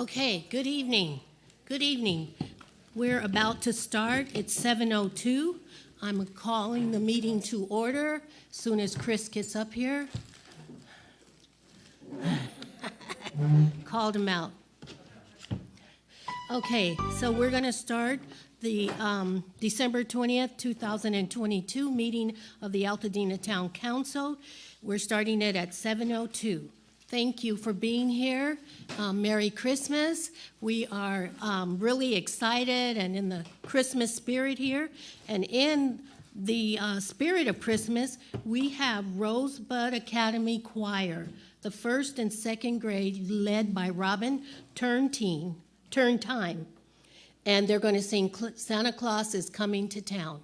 Okay, good evening. Good evening. We're about to start. It's 7:02. I'm calling the meeting to order as soon as Chris gets up here. Called him out. Okay, so we're going to start the December 20th, 2022 meeting of the Altadena Town Council. We're starting it at 7:02. Thank you for being here. Merry Christmas. We are really excited and in the Christmas spirit here. And in the spirit of Christmas, we have Rosebud Academy Choir, the first and second grade, led by Robin Turntime. And they're going to sing Santa Claus is Coming to Town.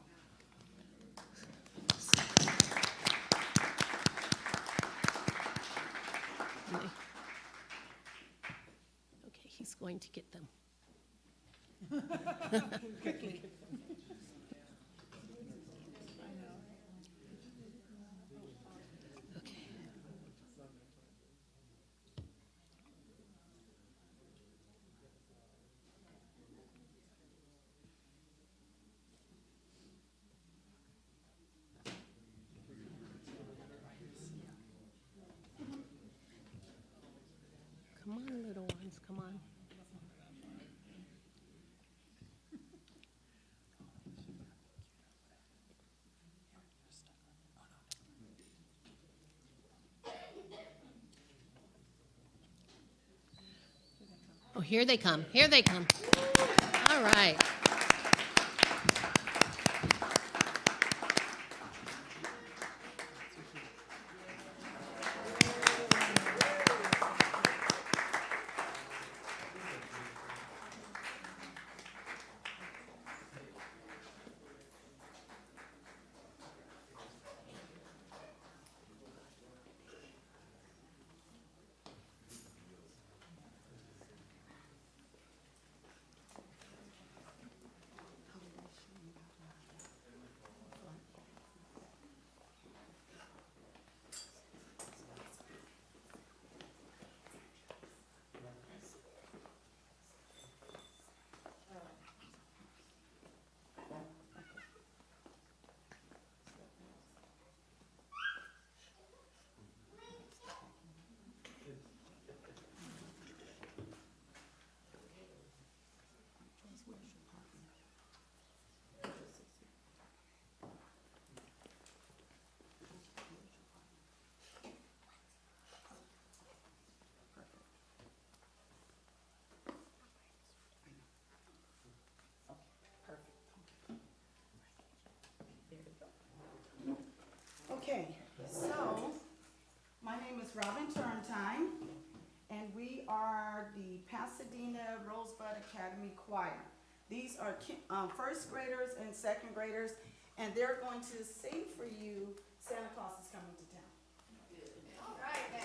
Okay, he's going to get them. Quickly. Come on, little ones, come on. Oh, here they come, here they come. All right. Okay, so my name is Robin Turntime, and we are the Pasadena Rosebud Academy Choir. These are first graders and second graders, and they're going to sing for you Santa Claus is Coming to Town. All right, now.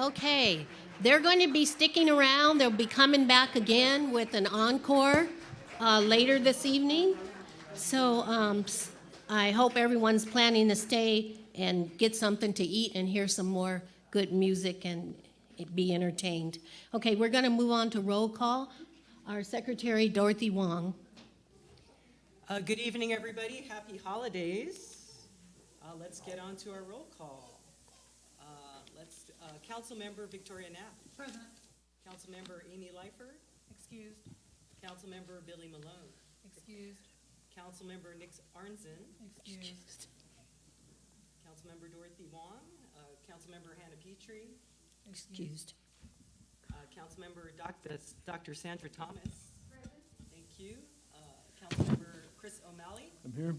Okay, they're going to be sticking around. They'll be coming back again with an encore later this evening. So I hope everyone's planning to stay and get something to eat and hear some more good music and be entertained. Okay, we're going to move on to roll call. Our Secretary, Dorothy Wong. Good evening, everybody. Happy holidays. Let's get on to our roll call. Councilmember Victoria Knapp. Present. Councilmember Amy Leifer. Excused. Councilmember Billy Malone. Excused. Councilmember Nic Arnzen. Excused. Councilmember Dorothy Wong. Councilmember Hannah Petrie. Excused. Councilmember Dr. Sandra Thomas. Thank you. Councilmember Chris O'Malley. I'm here.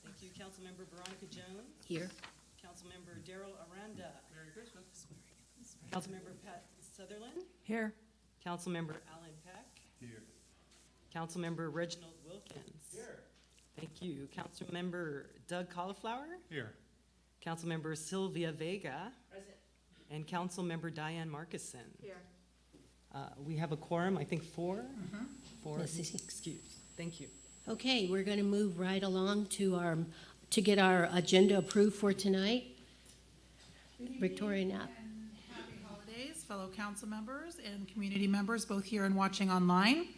Thank you. Councilmember Veronica Jones. Here. Councilmember Daryl Aranda. Merry Christmas. Councilmember Pat Sutherland. Here. Councilmember Alan Peck. Here. Councilmember Reginald Wilkins. Here. Thank you. Councilmember Doug Cauliflower. Here. Councilmember Sylvia Vega. Present. And Councilmember Diane Markison. Here. We have a quorum, I think four. Four. Yes, yes. Excused. Thank you. Okay, we're going to move right along to get our agenda approved for tonight. Victoria Knapp. Happy holidays, fellow council members and community members, both here and watching online.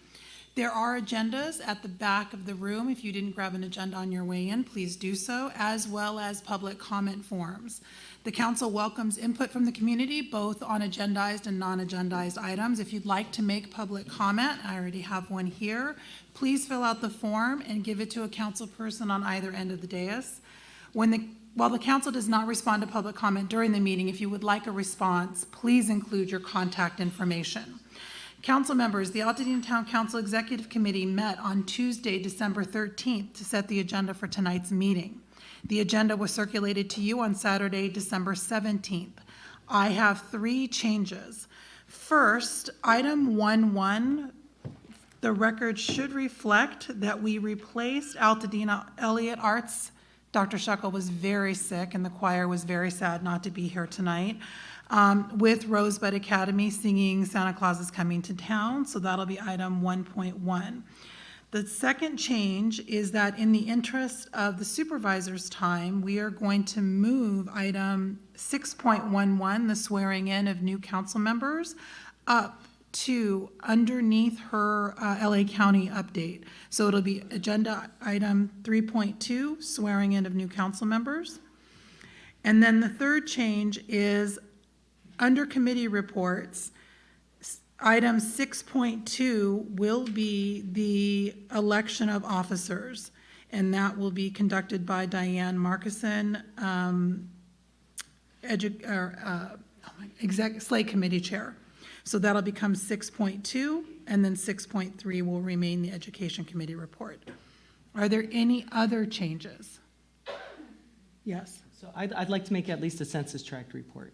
There are agendas at the back of the room. If you didn't grab an agenda on your way in, please do so, as well as public comment forms. The council welcomes input from the community, both on agendized and non-agendized items. If you'd like to make public comment, I already have one here, please fill out the form and give it to a council person on either end of the dais. While the council does not respond to public comment during the meeting, if you would like a response, please include your contact information. Council members, the Altadena Town Council Executive Committee met on Tuesday, December 13th to set the agenda for tonight's meeting. The agenda was circulated to you on Saturday, December 17th. I have 3 changes. First, item 1.1, the record should reflect that we replaced Altadena Eliot Arts. Dr. Shuckle was very sick and the choir was very sad not to be here tonight. With Rosebud Academy singing Santa Claus is Coming to Town, so that'll be item 1.1. The second change is that in the interest of the supervisor's time, we are going to move item 6.11, the swearing in of new council members, up to underneath her LA County update. So it'll be agenda item 3.2, swearing in of new council members. And then the third change is under committee reports, item 6.2 will be the election of officers, and that will be conducted by Diane Markison, Slate Committee Chair. So that'll become 6.2, and then 6.3 will remain the Education Committee report. Are there any other changes? Yes. So I'd like to make at least a census tract report.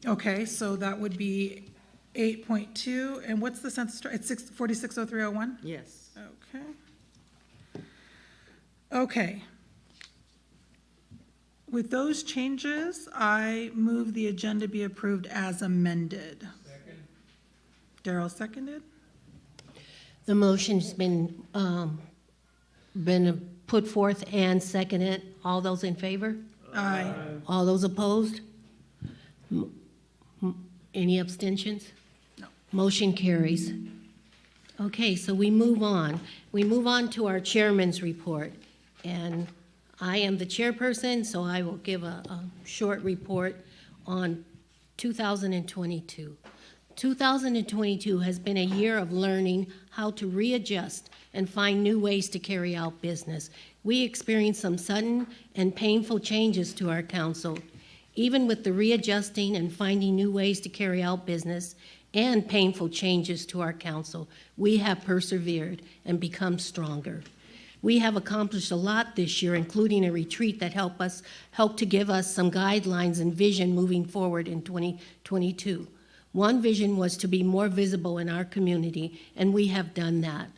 Okay, so that would be 8.2, and what's the census tract? It's 460301? Yes. Okay. Okay. With those changes, I move the agenda be approved as amended. Second. Daryl seconded. The motion's been put forth and seconded. All those in favor? Aye. All those opposed? Any abstentions? No. Motion carries. Okay, so we move on. We move on to our chairman's report. And I am the chairperson, so I will give a short report on 2022. 2022 has been a year of learning how to readjust and find new ways to carry out business. We experienced some sudden and painful changes to our council. Even with the readjusting and finding new ways to carry out business and painful changes to our council, we have persevered and become stronger. We have accomplished a lot this year, including a retreat that helped to give us some guidelines and vision moving forward in 2022. One vision was to be more visible in our community, and we have done that.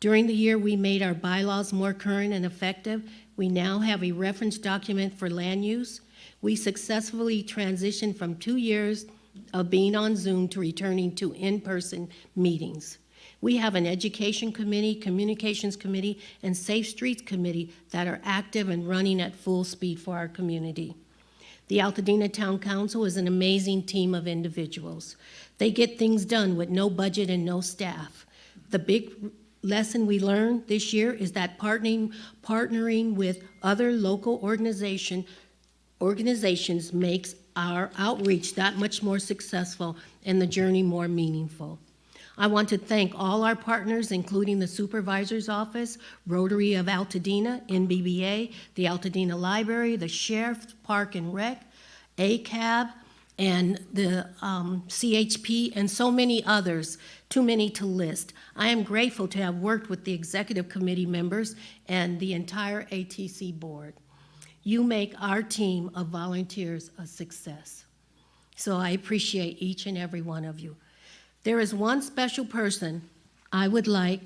During the year, we made our bylaws more current and effective. We now have a reference document for land use. We successfully transitioned from 2 years of being on Zoom to returning to in-person meetings. We have an education committee, communications committee, and Safe Streets committee that are active and running at full speed for our community. The Altadena Town Council is an amazing team of individuals. They get things done with no budget and no staff. The big lesson we learned this year is that partnering with other local organizations makes our outreach that much more successful and the journey more meaningful. I want to thank all our partners, including the Supervisor's Office, Rotary of Altadena, NBBA, the Altadena Library, the Sheriff, Park and Rec, ACAB, and the CHP, and so many others, too many to list. I am grateful to have worked with the executive committee members and the entire ATC board. You make our team of volunteers a success. So I appreciate each and every one of you. There is one special person I would like,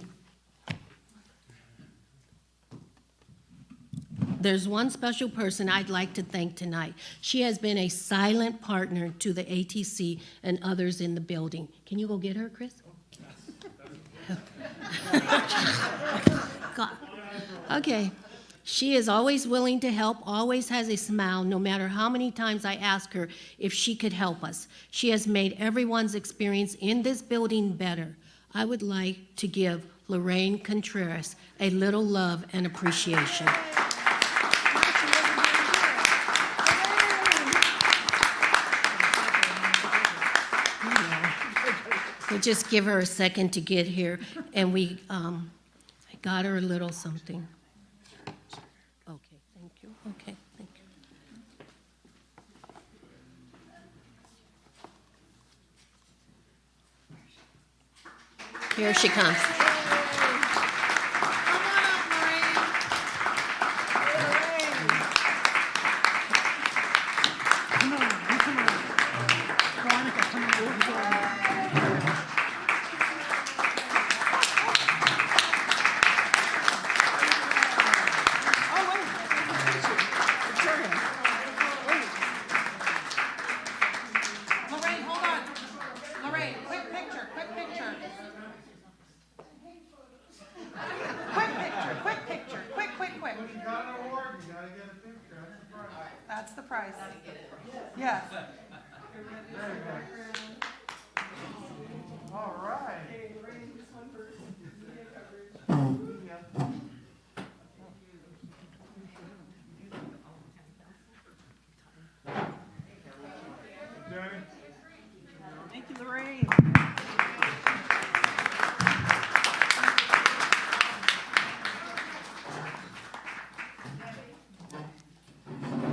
there's one special person I'd like to thank tonight. She has been a silent partner to the ATC and others in the building. Can you go get her, Chris? God. Okay. She is always willing to help, always has a smile, no matter how many times I ask her if she could help us. She has made everyone's experience in this building better. I would like to give Lorraine Contreras a little love and appreciation. We'll just give her a second to get here, and I got her a little something. Okay, thank you. Okay, thank you. Here she comes. That's the prize. Yes. All right. Thank you, Lorraine.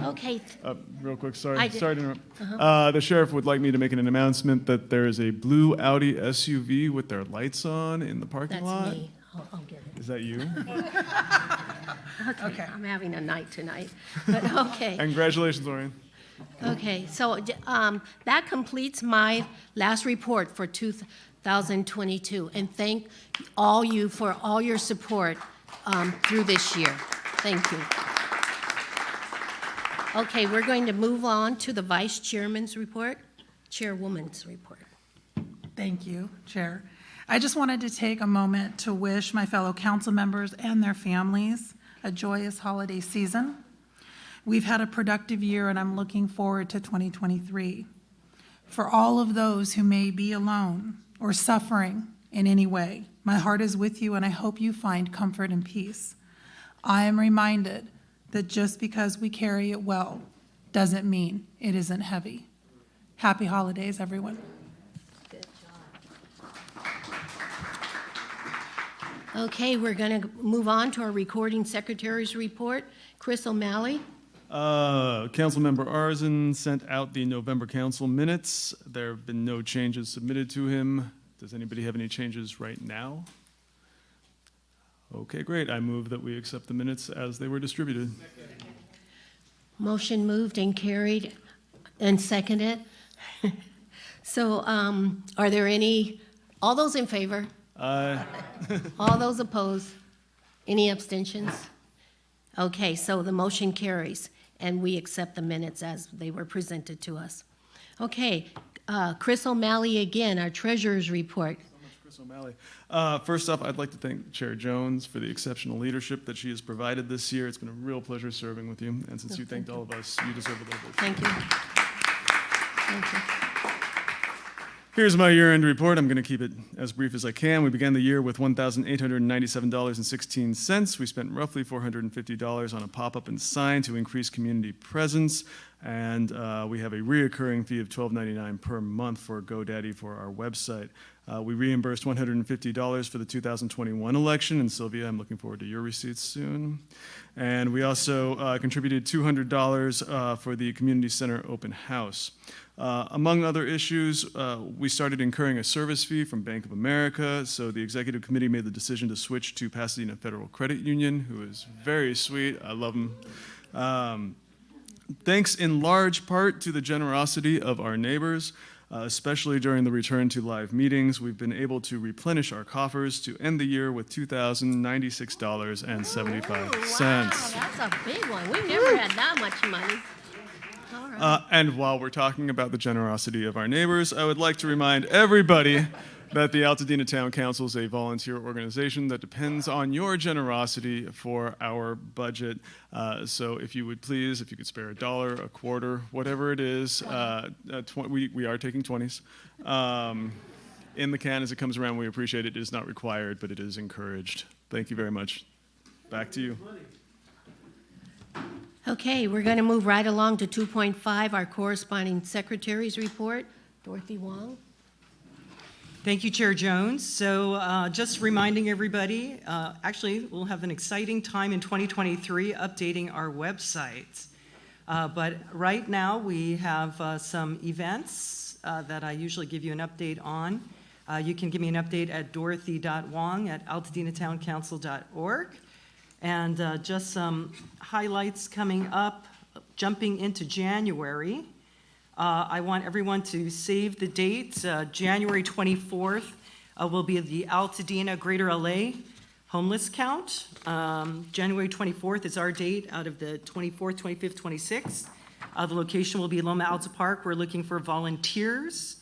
Okay, Real quick, I sorry did- to interrupt. The sheriff would like me to make an announcement that there is a blue Audi SUV with their lights on in the parking lot. that's me. I'll get it. Is that you? Okay, I'm having a night tonight, but okay. Congratulations, Lorraine. Okay, so that completes my last report for 2022, and thank all you for all your support through this year. Thank you. Okay, we're going to move on to the Vice Chairman's report, Chairwoman's report. Thank you, Chair. I just wanted to take a moment to wish my fellow council members and their families a joyous holiday season. We've had a productive year, and I'm looking forward to 2023. For all of those who may be alone or suffering in any way, my heart is with you, and I hope you find comfort and peace. I am reminded that just because we carry it well doesn't mean it isn't heavy. Happy holidays, everyone. Good job. Okay, we're going to move on to our recording secretary's report. Chris O'Malley. Councilmember Arnzen sent out the November council minutes. There have been no changes submitted to him. Does anybody have any changes right now? Okay, great. I move that we accept the minutes as they were distributed. Motion moved and carried and seconded. So are there any, all those in favor? All those opposed? Any abstentions? Okay, so the motion carries, and we accept the minutes as they were presented to us. Okay, Chris O'Malley again, our treasurer's report. Chris O'Malley. First off, I'd like to thank Chair Jones for the exceptional leadership that she has provided this year. It's been a real pleasure serving with you, and since you thanked all of us, you deserve a little bit. Thank you. Thank you. Here's my year-end report. I'm going to keep it as brief as I can. We began the year with $1,897.16. We spent roughly $450 on a pop-up and sign to increase community presence, and we have a reoccurring fee of $12.99 per month for GoDaddy for our website. We reimbursed $150 for the 2021 election, and Sylvia, I'm looking forward to your receipts soon. And we also contributed $200 for the community center open house. Among other issues, we started incurring a service fee from Bank of America, so the executive committee made the decision to switch to Pasadena Federal Credit Union, who is very sweet. I love them. Thanks in large part to the generosity of our neighbors, especially during the return to live meetings, we've been able to replenish our coffers to end the year with $2,096.75. Wow, that's a big one. We never had that much money. All right. And while we're talking about the generosity of our neighbors, I would like to remind everybody that the Altadena Town Council is a volunteer organization that depends on your generosity for our budget. So if you would please, if you could spare $1, a quarter, whatever it is, we are taking 20s. In the can as it comes around, we appreciate it. It is not required, but it is encouraged. Thank you very much. Back to you. Okay, we're going to move right along to 2.5, our corresponding secretary's report. Dorothy Wong. Thank you, Chair Jones. So just reminding everybody, actually, we'll have an exciting time in 2023 updating our website. But right now, we have some events that I usually give you an update on. You can give me an update at dorothy.wong@altadenatowncouncil.org. And just some highlights coming up, jumping into January. I want everyone to save the date. January 24th will be the Altadena Greater LA homeless count. January 24th is our date out of the 24th, 25th, 26th. The location will be Loma Alta Park. We're looking for volunteers.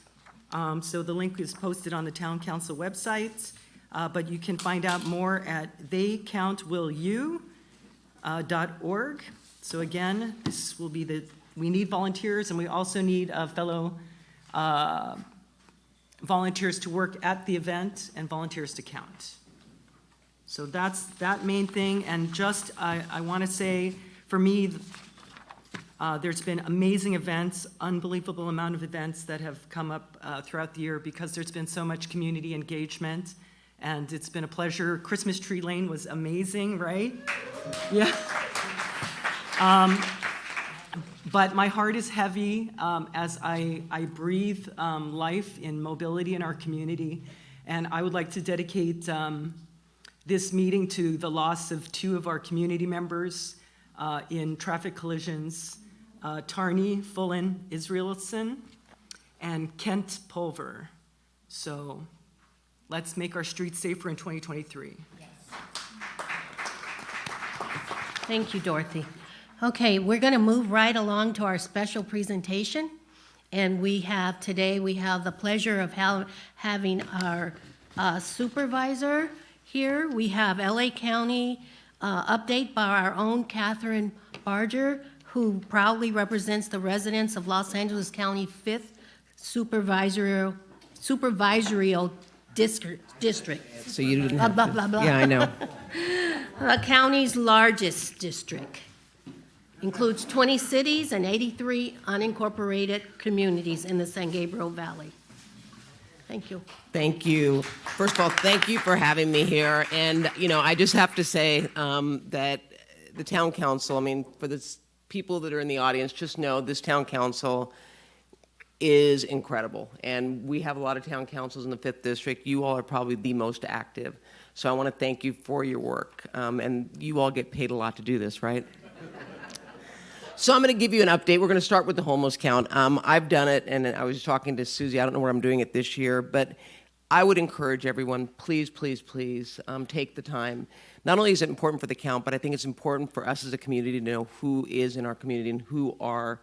So the link is posted on the Town Council website. But you can find out more at theycountwillyou.org. So again, this will be we need volunteers, and we also need fellow volunteers to work at the event and volunteers to count. So that's that main thing. And just, I want to say, for me, there's been amazing events, unbelievable amount of events that have come up throughout the year because there's been so much community engagement. And it's been a pleasure. Christmas Tree Lane was amazing, right? Yeah. But my heart is heavy as I breathe life in mobility in our community. And I would like to dedicate this meeting to the loss of 2 of our community members in traffic collisions, Tarni Fullen Israelson and Kent Pulver. So let's make our streets safer in 2023. Yes. Thank you, Dorothy. Okay, we're going to move right along to our special presentation. And we have the pleasure of having our supervisor here. We have LA County update by our own Catherine Barger, who proudly represents the residents of Los Angeles County 5th Supervisorial District. So you didn't Blah, have blah, to- blah, blah. Yeah, I know. The county's largest district. Includes 20 cities and 83 unincorporated communities in the San Gabriel Valley. Thank you. Thank you. First of all, thank you for having me here. And, I just have to say that the town council, for the people that are in the audience, just know this town council is incredible. And we have a lot of town councils in the 5th District. You all are probably the most active. So I want to thank you for your work. And you all get paid a lot to do this, right? So I'm going to give you an update. We're going to start with the homeless count. I've done it, and I was talking to Susie. I don't know where I'm doing it this year, but I would encourage everyone, please, please, please, take the time. Not only is it important for the count, but I think it's important for us as a community to know who is in our community and who are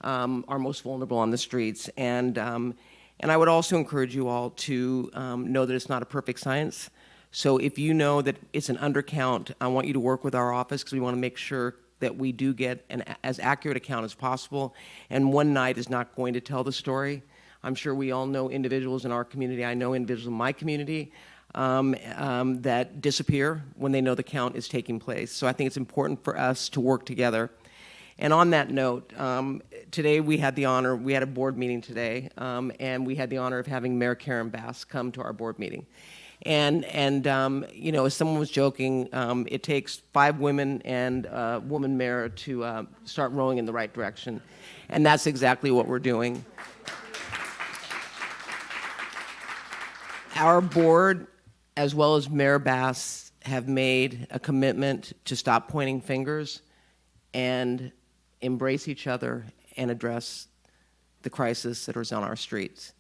are most vulnerable on the streets. And I would also encourage you all to know that it's not a perfect science. So if you know that it's an undercount, I want you to work with our office because we want to make sure that we do get an as accurate account as possible. And one night is not going to tell the story. I'm sure we all know individuals in our community. I know individuals in my community that disappear when they know the count is taking place. So I think it's important for us to work together. And on that note, today we had a board meeting today, and we had the honor of having Mayor Karen Bass come to our board meeting. And you know, as someone was joking, it takes 5 women and a woman mayor to start rowing in the right direction. And that's exactly what we're doing. Our board, as well as Mayor Bass, have made a commitment to stop pointing fingers and embrace each other and address the crisis that is on our streets.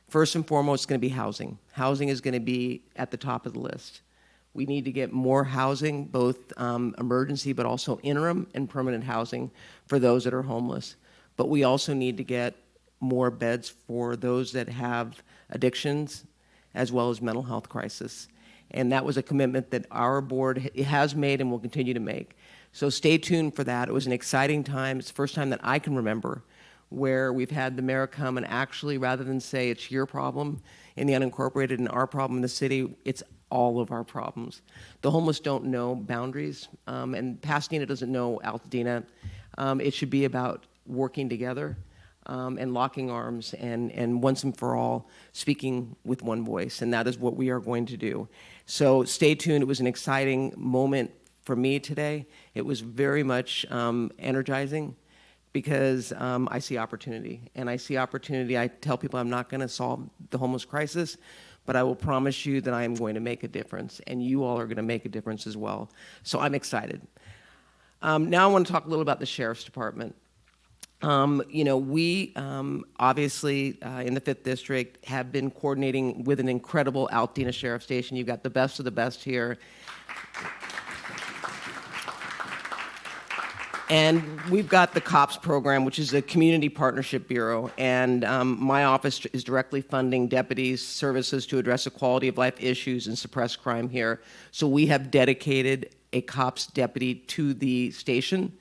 First and foremost, it's going to be housing. Housing is going to be at the top of the list. We need to get more housing, both emergency but also interim and permanent housing for those that are homeless. But we also need to get more beds for those that have addictions as well as mental health crisis. And that was a commitment that our board has made and will continue to make. So stay tuned for that. It was an exciting time. It's the first time that I can remember where we've had the mayor come and actually, rather than say it's your problem in the unincorporated and our problem in the city, it's all of our problems. The homeless don't know boundaries, and Pasadena doesn't know Altadena. It should be about working together and locking arms and once and for all speaking with one voice, and that is what we are going to do. So stay tuned. It was an exciting moment for me today. It was very much energizing because I see opportunity. And I see opportunity. I tell people I'm not going to solve the homeless crisis, but I will promise you that I am going to make a difference, and you all are going to make a difference as well. So I'm excited. Now I want to talk a little about the Sheriff's Department. You know, we obviously in the 5th District have been coordinating with an incredible Altadena Sheriff Station. You've got the best of the best here. And we've got the COPS program, which is a Community Partnership Bureau, and my office is directly funding deputies' services to address the quality of life issues and suppress crime here. So we have dedicated a COPS deputy to the station,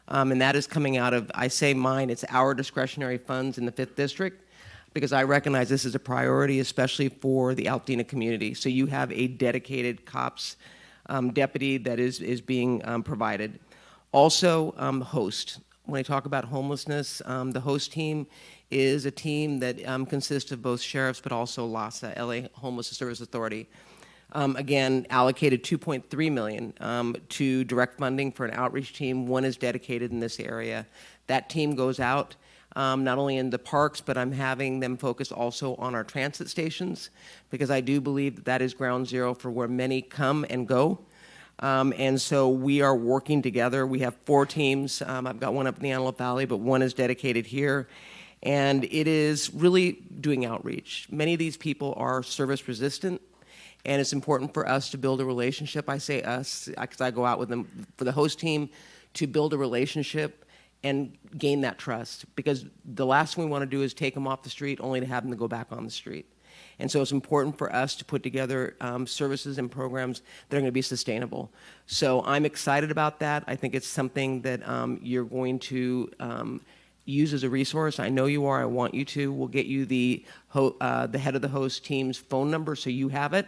and that is coming out of, I say mine, it's our discretionary funds in the 5th District, because I recognize this is a priority, especially for the Altadena community. So you have a dedicated COPS deputy that is being provided. Also, host. When I talk about homelessness, the host team is a team that consists of both sheriffs but also LAHSA, LA Homeless Service Authority. Again, allocated $2.3 million to direct funding for an outreach team. One is dedicated in this area. That team goes out not only in the parks, but I'm having them focus also on our transit stations, because I do believe that that is ground zero for where many come and go. And so we are working together. We have 4 teams. I've got one up in the Antelope Valley, but one is dedicated here. And it is really doing outreach. Many of these people are service resistant, and it's important for us to build a relationship. I say us, because I go out with them, for the host team to build a relationship and gain that trust. Because the last thing we want to do is take them off the street only to have them to go back on the street. And so it's important for us to put together services and programs that are going to be sustainable. So I'm excited about that. I think it's something that you're going to use as a resource. I know you are. I want you to. We'll get you the head of the host team's phone number so you have it.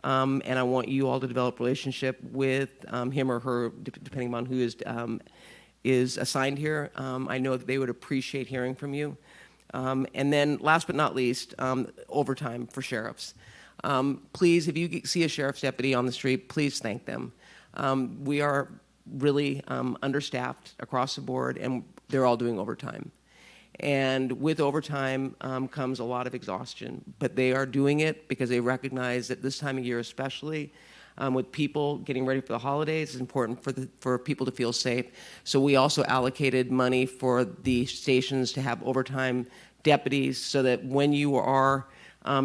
And I want you all to develop a relationship with him or her, depending on who is assigned here. I know that they would appreciate hearing from you. And then last but not least, overtime for sheriffs. Please, if you see a sheriff's deputy on the street, please thank them. We are really understaffed across the board, and they're all doing overtime. And with overtime comes a lot of exhaustion, but they are doing it because they recognize that this time of year especially, with people getting ready for the holidays, it's important for people to feel safe. So we also allocated money for the stations to have overtime deputies so that when you are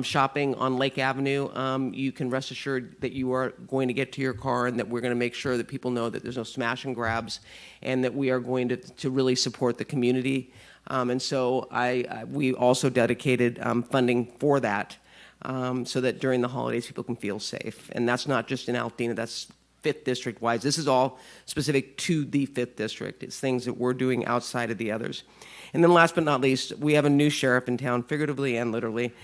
shopping on Lake Avenue, you can rest assured that you are going to get to your car and that we're going to make sure that people know that there's no smash and grabs and that we are going to really support the community. And so we also dedicated funding for that, so that during the holidays people can feel safe. And that's not just in Altadena, that's 5th District wise. This is all specific to the 5th District. It's things that we're doing outside of the others. And then last but not least, we have a new sheriff in town, figuratively and literally,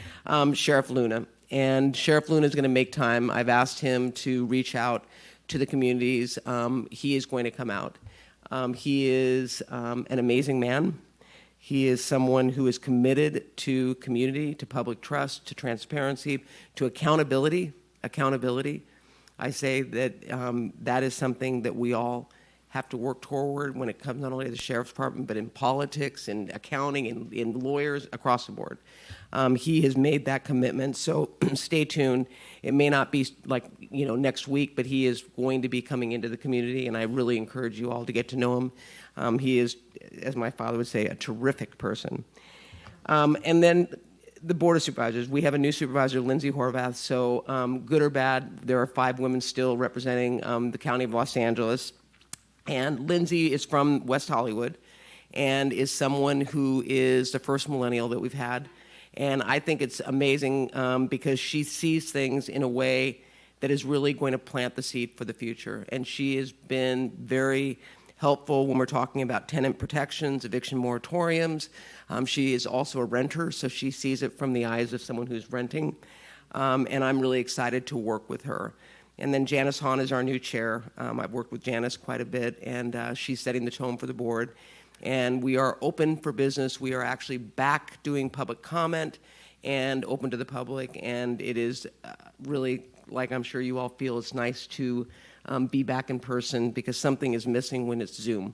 Sheriff Luna. And Sheriff Luna is going to make time. I've asked him to reach out to the communities. He is going to come out. He is an amazing man. He is someone who is committed to community, to public trust, to transparency, to accountability. I say that that is something that we all have to work toward when it comes not only to the Sheriff's Department, but in politics and accounting and in lawyers across the board. He has made that commitment, so stay tuned. It may not be like, next week, but he is going to be coming into the community, and I really encourage you all to get to know him. He is, as my father would say, a terrific person. And then the Board of Supervisors, we have a new supervisor, Lindsay Horvath, so good or bad, there are 5 women still representing the County of Los Angeles. And Lindsay is from West Hollywood and is someone who is the first millennial that we've had. And I think it's amazing because she sees things in a way that is really going to plant the seed for the future. And she has been very helpful when we're talking about tenant protections, eviction moratoriums. She is also a renter, so she sees it from the eyes of someone who's renting. And I'm really excited to work with her. And then Janice Hahn is our new chair. I've worked with Janice quite a bit, and she's setting the tone for the board. And we are open for business. We are actually back doing public comment and open to the public, and it is really, like I'm sure you all feel, it's nice to be back in person because something is missing when it's Zoom.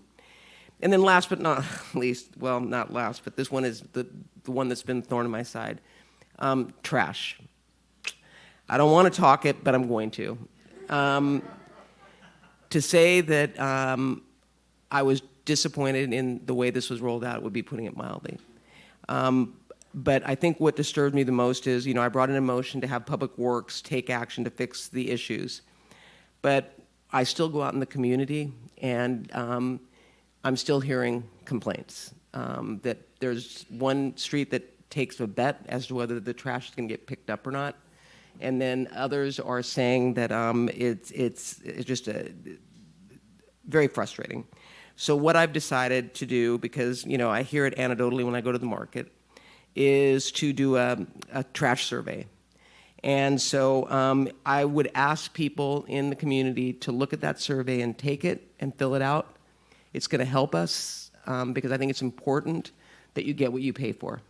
And then last but not least, well, not last, but this one is the one that's been thorn in my side, trash. I don't want to talk it, but I'm going to. To say that I was disappointed in the way this was rolled out would be putting it mildly. But I think what disturbed me the most is, I brought in a motion to have Public Works take action to fix the issues. But I still go out in the community, and I'm still hearing complaints that there's one street that takes a bet as to whether the trash is going to get picked up or not. And then others are saying that it's just very frustrating. So what I've decided to do, because I hear it anecdotally when I go to the market, is to do a trash survey. And so I would ask people in the community to look at that survey and take it and fill it out. It's going to help us because I think it's important that you get what you pay for.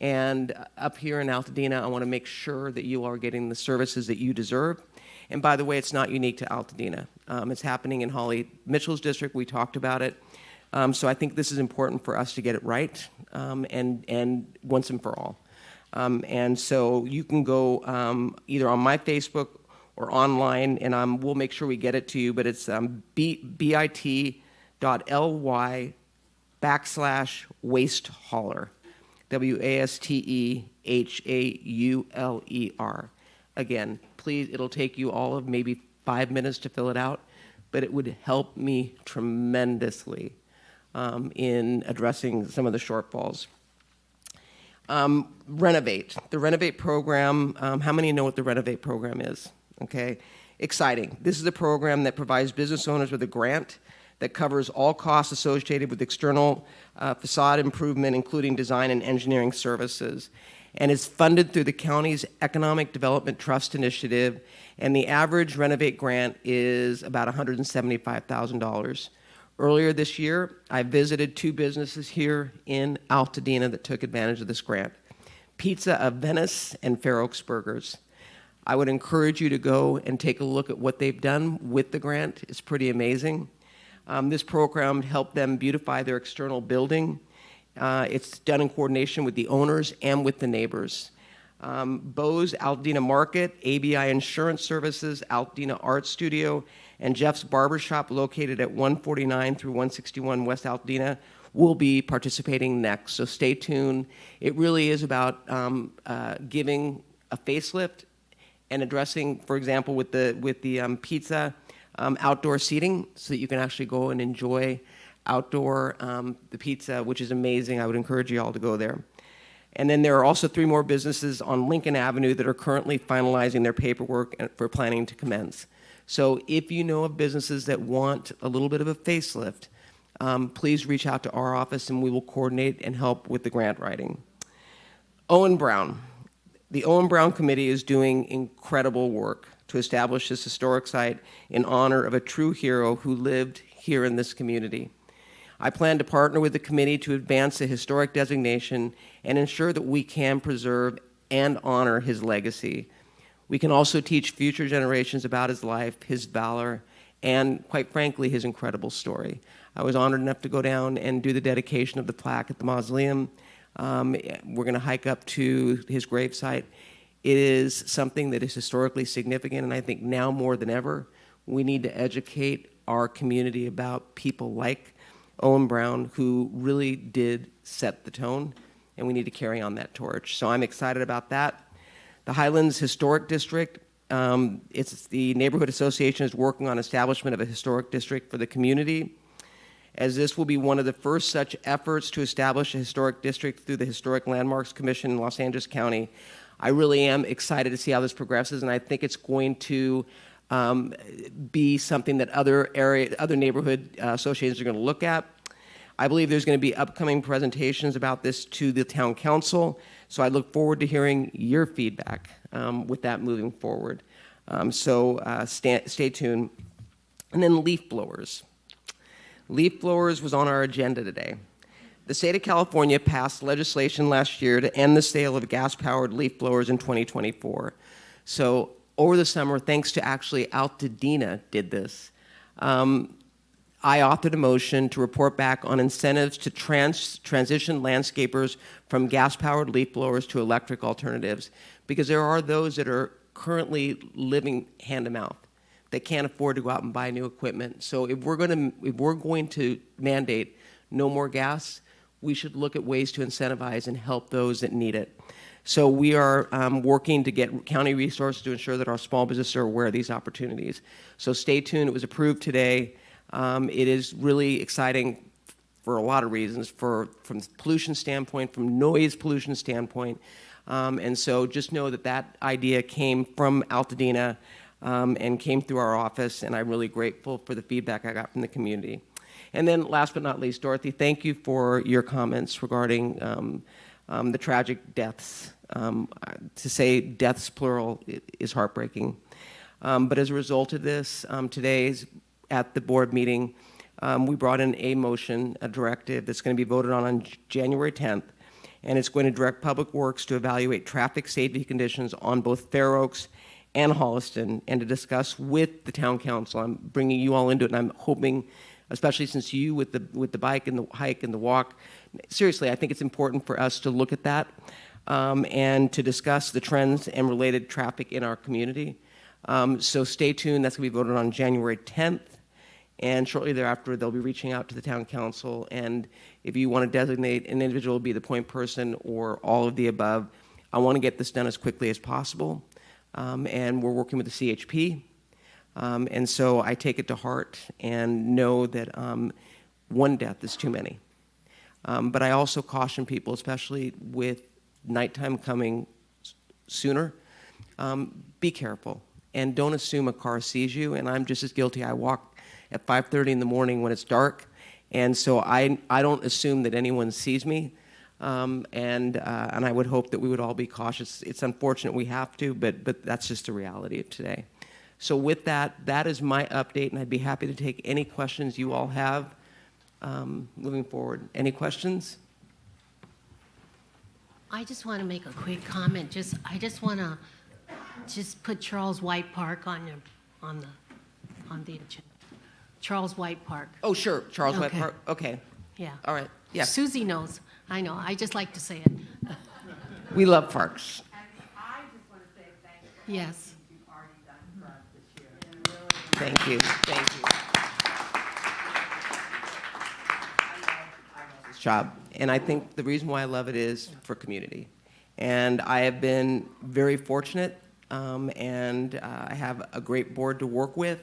And up here in Altadena, I want to make sure that you are getting the services that you deserve. And by the way, it's not unique to Altadena. It's happening in Holly Mitchell's district. We talked about it. So I think this is important for us to get it right and once and for all. And so you can go either on my Facebook or online, and we'll make sure we get it to you. But it's bit.ly/waste hauler. WASTEHAULER. Again, please, it'll take you all of maybe 5 minutes to fill it out, but it would help me tremendously in addressing some of the shortfalls. Renovate. The Renovate program, how many know what the Renovate program is? Okay, exciting. This is a program that provides business owners with a grant that covers all costs associated with external facade improvement, including design and engineering services, and is funded through the county's Economic Development Trust Initiative, and the average Renovate grant is about $175,000. Earlier this year, I visited 2 businesses here in Altadena that took advantage of this grant, Pizza of Venice and Fair Oaks Burgers. I would encourage you to go and take a look at what they've done with the grant. It's pretty amazing. This program helped them beautify their external building. It's done in coordination with the owners and with the neighbors. Bose Altadena Market, ABI Insurance Services, Altadena Art Studio, and Jeff's Barbershop, located at 149 through 161 West Altadena, will be participating next. So stay tuned. It really is about giving a facelift and addressing, for example, with the pizza, outdoor seating, so that you can actually go and enjoy outdoor, the pizza, which is amazing. I would encourage you all to go there. And then there are also 3 more businesses on Lincoln Avenue that are currently finalizing their paperwork for planning to commence. So if you know of businesses that want a little bit of a facelift, please reach out to our office and we will coordinate and help with the grant writing. Owen Brown. The Owen Brown Committee is doing incredible work to establish this historic site in honor of a true hero who lived here in this community. I plan to partner with the committee to advance the historic designation and ensure that we can preserve and honor his legacy. We can also teach future generations about his life, his valor, and quite frankly, his incredible story. I was honored enough to go down and do the dedication of the plaque at the mausoleum. We're going to hike up to his gravesite. It is something that is historically significant, and I think now more than ever, we need to educate our community about people like Owen Brown, who really did set the tone, and we need to carry on that torch. So I'm excited about that. The Highlands Historic District, it's the Neighborhood Association is working on establishment of a historic district for the community, as this will be one of the first such efforts to establish a historic district through the Historic Landmarks Commission in Los Angeles County. I really am excited to see how this progresses, and I think it's going to be something that other neighborhood associations are going to look at. I believe there's going to be upcoming presentations about this to the town council, so I look forward to hearing your feedback with that moving forward. Stay tuned. And then leaf blowers. Leaf blowers was on our agenda today. The state of California passed legislation last year to end the sale of gas-powered leaf blowers in 2024. So over the summer, thanks to actually Altadena did this, I authored a motion to report back on incentives to transition landscapers from gas-powered leaf blowers to electric alternatives, because there are those that are currently living hand-to-mouth. They can't afford to go out and buy new equipment. So if we're going to mandate no more gas, we should look at ways to incentivize and help those that need it. So we are working to get county resources to ensure that our small businesses are aware of these opportunities. So stay tuned. It was approved today. It is really exciting for a lot of reasons, from pollution standpoint, from noise pollution standpoint. And so just know that that idea came from Altadena and came through our office, and I'm really grateful for the feedback I got from the community. And then last but not least, Dorothy, thank you for your comments regarding the tragic deaths. To say deaths plural is heartbreaking. But as a result of this, today's at the board meeting, we brought in a motion, a directive that's going to be voted on January 10th, and it's going to direct Public Works to evaluate traffic safety conditions on both Fair Oaks and Holliston, and to discuss with the town council. I'm bringing you all into it, and I'm hoping, especially since you with the bike and the hike and the walk, seriously, I think it's important for us to look at that and to discuss the trends and related traffic in our community. So stay tuned. That's going to be voted on January 10th. And shortly thereafter, they'll be reaching out to the town council. And if you want to designate an individual to be the point person or all of the above, I want to get this done as quickly as possible. And we're working with the CHP. And so I take it to heart and know that one death is too many. But I also caution people, especially with nighttime coming sooner, be careful and don't assume a car sees you. And I'm just as guilty. I walk at 5:30 in the morning when it's dark, and so I don't assume that anyone sees me. And I would hope that we would all be cautious. It's unfortunate we have to, but that's just the reality of today. So with that, that is my update, and I'd be happy to take any questions you all have moving forward. Any questions? I just want to make a quick comment. I just want to put Charles White Park on the agenda. Charles White Park. Oh, sure, Charles White Okay. Park. Okay, Yeah. all right. Yeah, Susie knows. I know. I just like to say it. we love parks. I just want to say thank you for Yes. everything you've already done for us this year. And really, Thank you. Thank you. I love this job, and I think the reason why I love it is for community. And I have been very fortunate, and I have a great board to work with.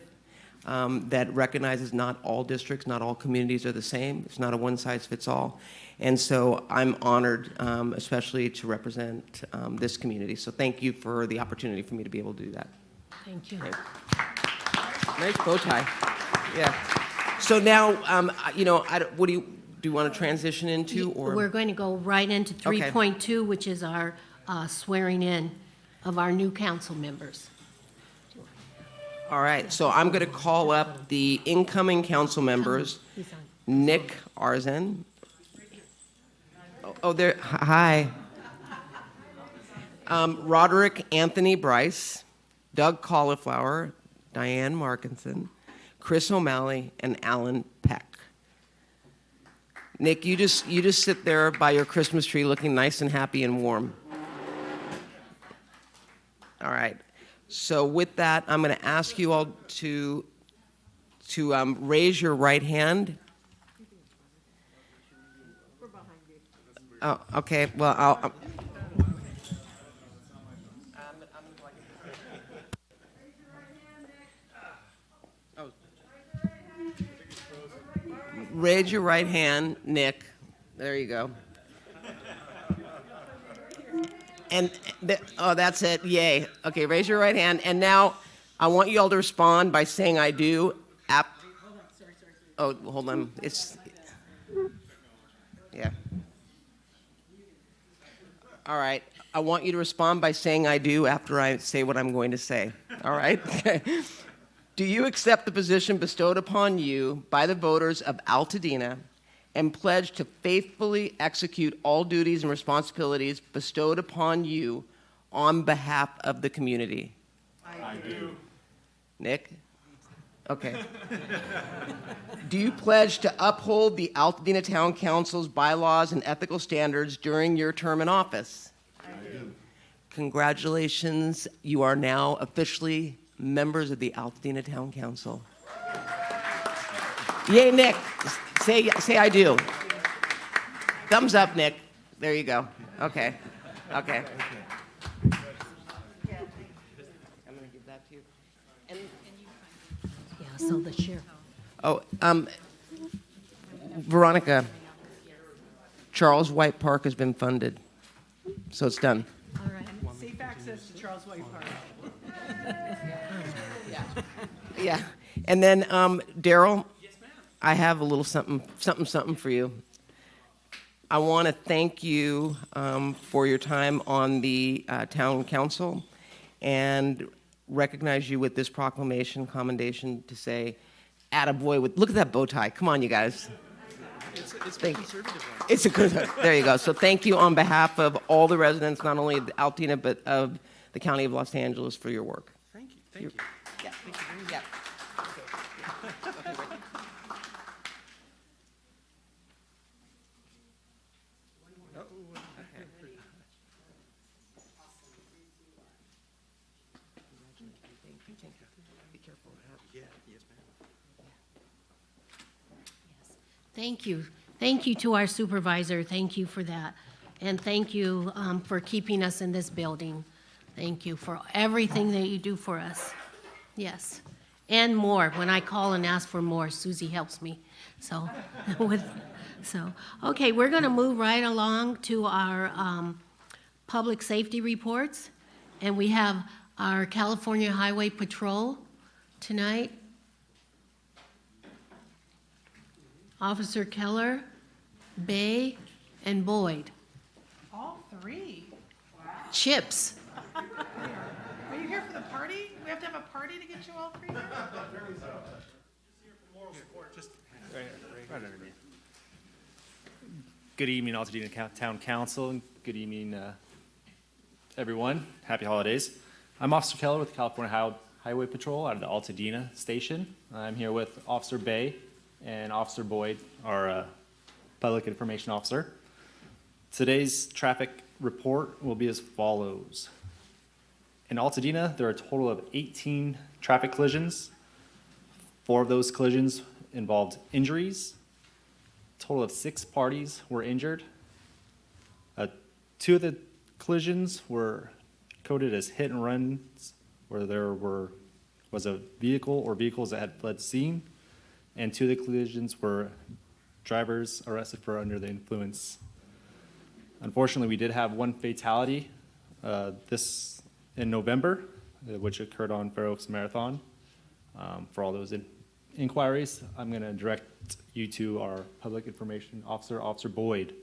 that recognizes not all districts, not all communities are the same. It's not a one-size-fits-all. And so I'm honored, especially to represent this community. So thank you for the opportunity for me to be able to do that. Thank you. Nice bow tie. Yeah. So now, what do you want to transition into, or? We're going to go right into Okay. 3.2, which is our swearing in of our new council members. All right, so I'm going to call up the incoming council members. He's on. Nic Arnzen. Oh, there, hi. Roderick Anthony Bryce, Doug Cauliflower, Diane Markinson, Chris O'Malley, and Alan Peck. Nick, you just sit there by your Christmas tree looking nice and happy and warm. All right. So with that, I'm going to ask you all to raise your right hand. Oh, okay. Well, I'll. Raise your right hand, Nick. There you go. And that's it. Yay. Okay, raise your right hand. And now I want you all to respond by saying I do. Oh, hold on. Yeah. All right. I want you to respond by saying I do after I say what I'm going to say. All right? Okay. Do you accept the position bestowed upon you by the voters of Altadena and pledge to faithfully execute all duties and responsibilities bestowed upon you on behalf of the community? I do. Nick? Okay. Do you pledge to uphold the Altadena Town Council's bylaws and ethical standards during your term in office? I do. Congratulations. You are now officially members of the Altadena Town Council. Yay, Nick. Say I do. Thumbs up, Nick. There you go. Okay. Okay. I'm going to give that to you. And Yeah, so the sheriff. oh, Veronica, Charles White Park has been funded, so it's done. All right. Safe access to Charles White Park. Yeah. And then, Daryl, I have a little something for you. I want to thank you for your time on the town council and recognize you with this proclamation, commendation to say, attaboy, look at that bow tie. Come on, you guys. It's a conservative one. It's a good, there you go. So thank you on behalf of all the residents, not only of Altadena, but of the County of Los Angeles for your work. Thank you. Thank you. Yeah, thank you. Yeah. Be careful. Yeah, yes, ma'am. Thank you. Thank you to our supervisor. Thank you for that. And thank you for keeping us in this building. Thank you for everything that you do for us. Yes. And more. When I call and ask for more, Susie helps me. So, okay, we're going to move right along to our public safety reports. And we have our California Highway Patrol tonight. Officer Keller, Bay, and Boyd. All three. Chips. Are you here for the party? We have to have a party to get you all three here? Right underneath. Good evening, Altadena Town Council, and good evening, everyone. Happy holidays. I'm Officer Keller with California Highway Patrol out of the Altadena station. I'm here with Officer Bay and Officer Boyd, our public information officer. Today's traffic report will be as follows. In Altadena, there are a total of 18 traffic collisions. 4 of those collisions involved injuries. A total of 6 parties were injured. 2 of the collisions were coded as hit and runs, where there were was a vehicle or vehicles that had fled scene, and 2 of the collisions were drivers arrested for under the influence. Unfortunately, we did have 1 fatality this in November, which occurred on Fair Oaks Marathon. For all those inquiries, I'm going to direct you to our public information officer, Officer Boyd.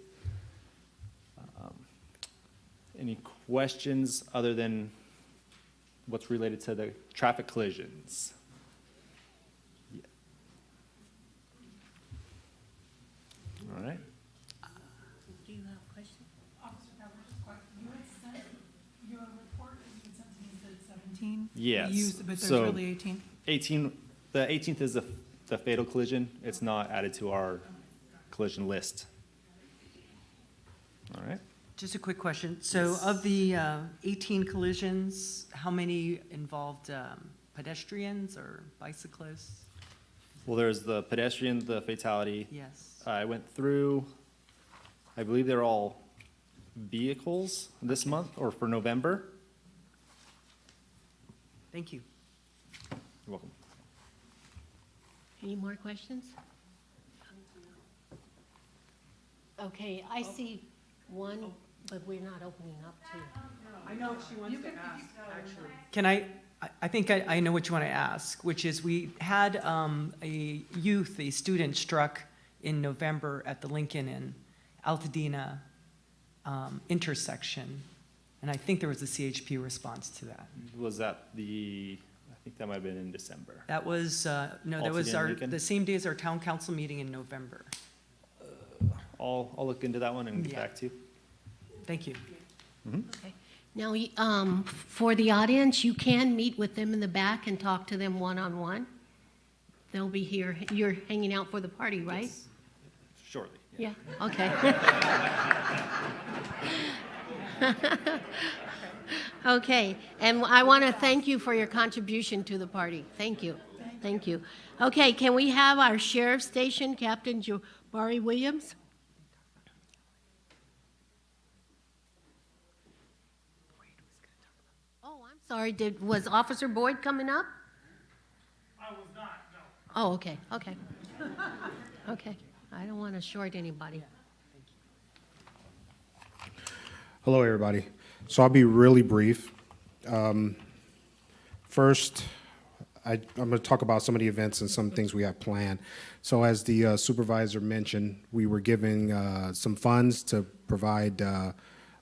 Any questions other than what's related to the traffic collisions? Yeah. All right. Do you have a question? Officer Keller, just a question. You had sent your report, you had sent to me, said 17? Yes. But there's So- really 18. 18, the 18th is the fatal collision. It's not added to our collision list. All right. Just a quick question. So of the 18 collisions, how many involved pedestrians or bicyclists? Well, there's the pedestrian, the fatality. Yes. I went through, I believe they're all vehicles this month or for November. Thank you. You're welcome. Any more questions? Okay, I see one, but we're not opening up to. I know what she wants to ask, actually. Can I think I know what you want to ask, which is we had a student struck in November at the Lincoln and Altadena intersection, and I think there was a CHP response to that. Was that I think that might have been in December. That was, no, that was Altadena, Lincoln? the same day as our town council meeting in November. I'll look into that one and get Yeah. back to you. Thank you. Okay. Now, for the audience, you can meet with them in the back and talk to them one-on-one. They'll be here. You're hanging out for the party, right? Yes. Shortly. Yeah, okay. Okay, and I want to thank you for your contribution to the party. Thank you. Thank you. Okay, can we have our sheriff's station, Captain Jabari Williams? Oh, I'm sorry, was Officer Boyd coming up? I was not, no. Oh, okay, okay. Okay, I don't want to short anybody. Hello, everybody. So I'll be really brief. First, I'm going to talk about some of the events and some things we have planned. So as the supervisor mentioned, we were giving some funds to provide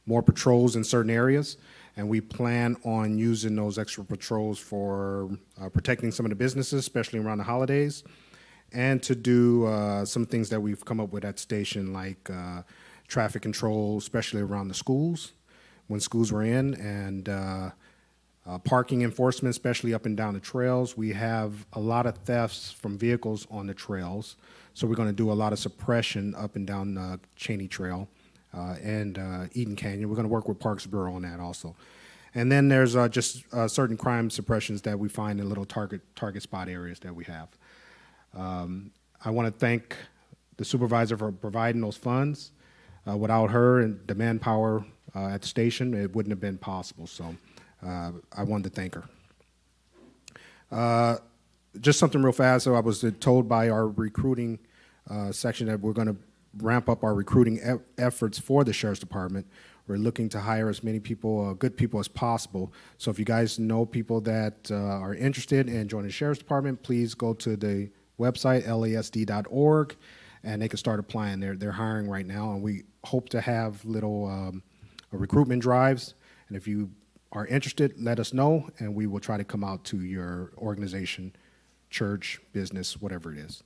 more patrols in certain areas, and we plan on using those extra patrols for protecting some of the businesses, especially around the holidays, and to do some things that we've come up with at station, like traffic control, especially around the schools, when schools were in, and parking enforcement, especially up and down the trails. We have a lot of thefts from vehicles on the trails, so we're going to do a lot of suppression up and down Cheney Trail and Eden Canyon. We're going to work with Parks Bureau on that also. And then there's just certain crime suppressions that we find in little target spot areas that we have. I want to thank the supervisor for providing those funds. Without her and the manpower at the station, it wouldn't have been possible. So I wanted to thank her. Just something real fast. So I was told by our recruiting section that we're going to ramp up our recruiting efforts for the Sheriff's Department. We're looking to hire as many people, good people as possible. So if you guys know people that are interested in joining the Sheriff's Department, please go to the website, lasd.org, and they can start applying. They're hiring right now, and we hope to have little recruitment drives. And if you are interested, let us know, and we will try to come out to your organization, church, business, whatever it is.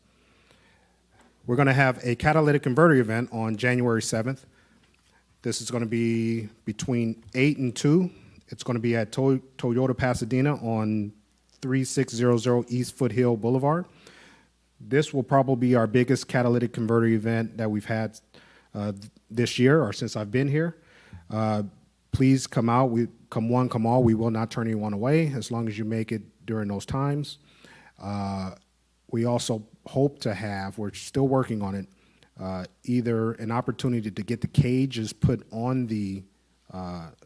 We're going to have a catalytic converter event on January 7th. This is going to be between 8 and 2. It's going to be at Toyota Pasadena on 3600 East Foothill Boulevard. This will probably be our biggest catalytic converter event that we've had this year or since I've been here. Please come out. Come one, come all. We will not turn anyone away as long as you make it during those times. We also hope to have, we're still working on it, either an opportunity to get the cages put on the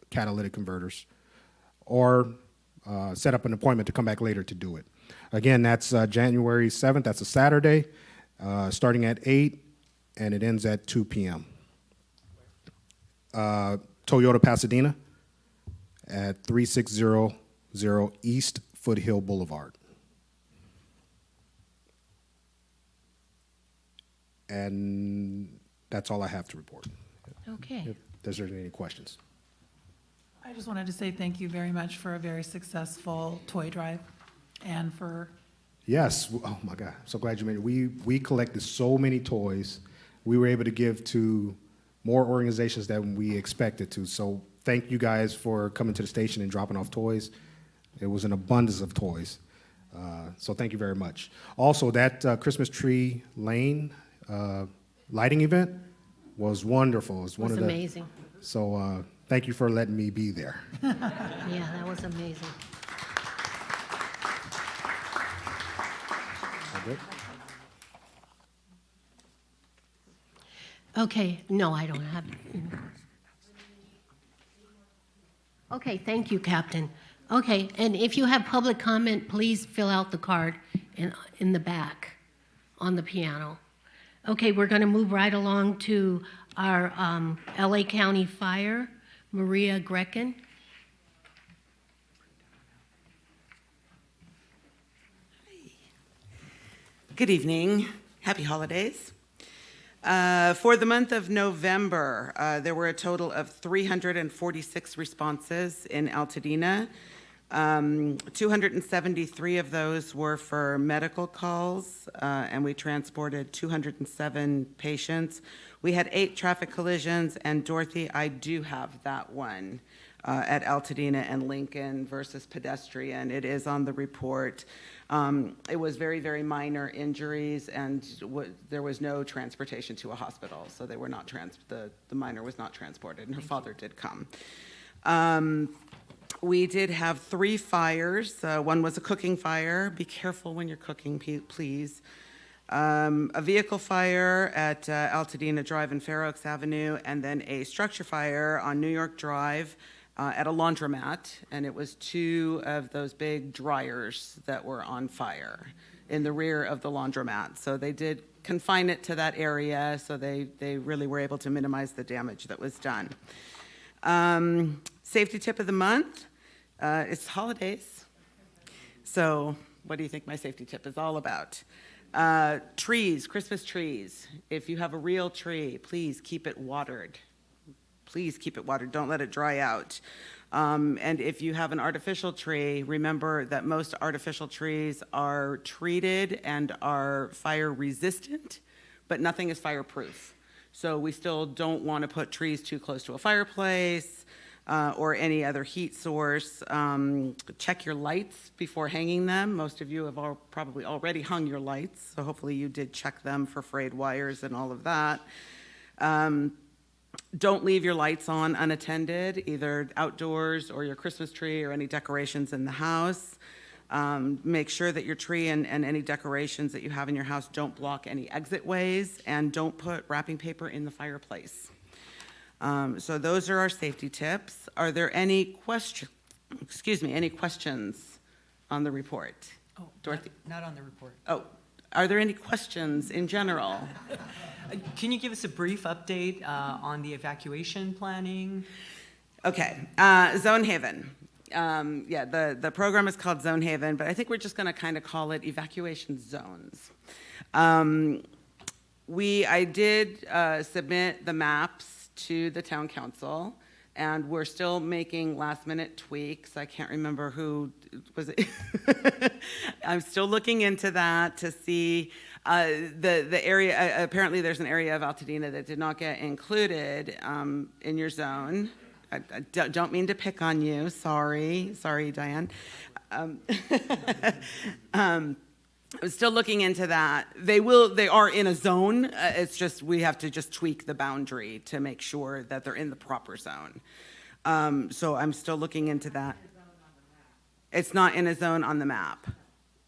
catalytic converters or set up an appointment to come back later to do it. Again, that's January 7th. That's a Saturday, starting at 8, and it ends at 2 p.m. Toyota Pasadena at 3600 East Foothill Boulevard. And that's all I have to report. Okay. If there's any questions. I just wanted to say thank you very much for a very successful toy drive and for, Yes. Oh my God. I'm so glad you made it. We collected so many toys. We were able to give to more organizations than we expected to. So thank you guys for coming to the station and dropping off toys. It was an abundance of toys. So thank you very much. Also, that Christmas Tree Lane lighting event was wonderful. It was one It was of the, amazing. So thank you for letting me be there. Yeah, that was amazing. All good? Okay, no, I don't have. Okay, thank you, Captain. Okay, and if you have public comment, please fill out the card in the back on the piano. Okay, we're going to move right along to our LA County Fire, Maria Grycan. Good evening. Happy holidays. For the month of November, there were a total of 346 responses in Altadena. 273 of those were for medical calls, and we transported 207 patients. We had 8 traffic collisions, and Dorothy, I do have that one at Altadena and Lincoln versus pedestrian. It is on the report. It was very, very minor injuries, and there was no transportation to a hospital, so they were not the minor was not transported, and her father did come. We did have 3 fires. One was a cooking fire. Be careful when you're cooking, please. A vehicle fire at Altadena Drive and Fair Oaks Avenue, and then a structure fire on New York Drive at a laundromat, and it was 2 of those big dryers that were on fire in the rear of the laundromat. So they did confine it to that area, so they really were able to minimize the damage that was done. Safety tip of the month, it's holidays. So what do you think my safety tip is all about? Trees, Christmas trees. If you have a real tree, please keep it watered. Please keep it watered. Don't let it dry out. And if you have an artificial tree, remember that most artificial trees are treated and are fire resistant, but nothing is fireproof. So we still don't want to put trees too close to a fireplace or any other heat source. Check your lights before hanging them. Most of you have probably already hung your lights, so hopefully you did check them for frayed wires and all of that. Don't leave your lights on unattended, either outdoors or your Christmas tree or any decorations in the house. Make sure that your tree and any decorations that you have in your house don't block any exit ways, and don't put wrapping paper in the fireplace. So those are our safety tips. Are there any questions on the report? Oh, Dorothy? not on the report. Oh, are there any questions in general? Can you give us a brief update on the evacuation planning? Okay, Zone Haven. The program is called Zone Haven, but I think we're just going to kind of call it evacuation zones. I did submit the maps to the town council, and we're still making last-minute tweaks. I can't remember who was it. I'm still looking into that to see the area. Apparently, there's an area of Altadena that did not get included in your zone. I don't mean to pick on you. Sorry, Diane. I'm still looking into that. They are in a zone. It's just we have to just tweak the boundary to make sure that they're in the proper zone. So I'm still looking into that. It's not in a zone on the map.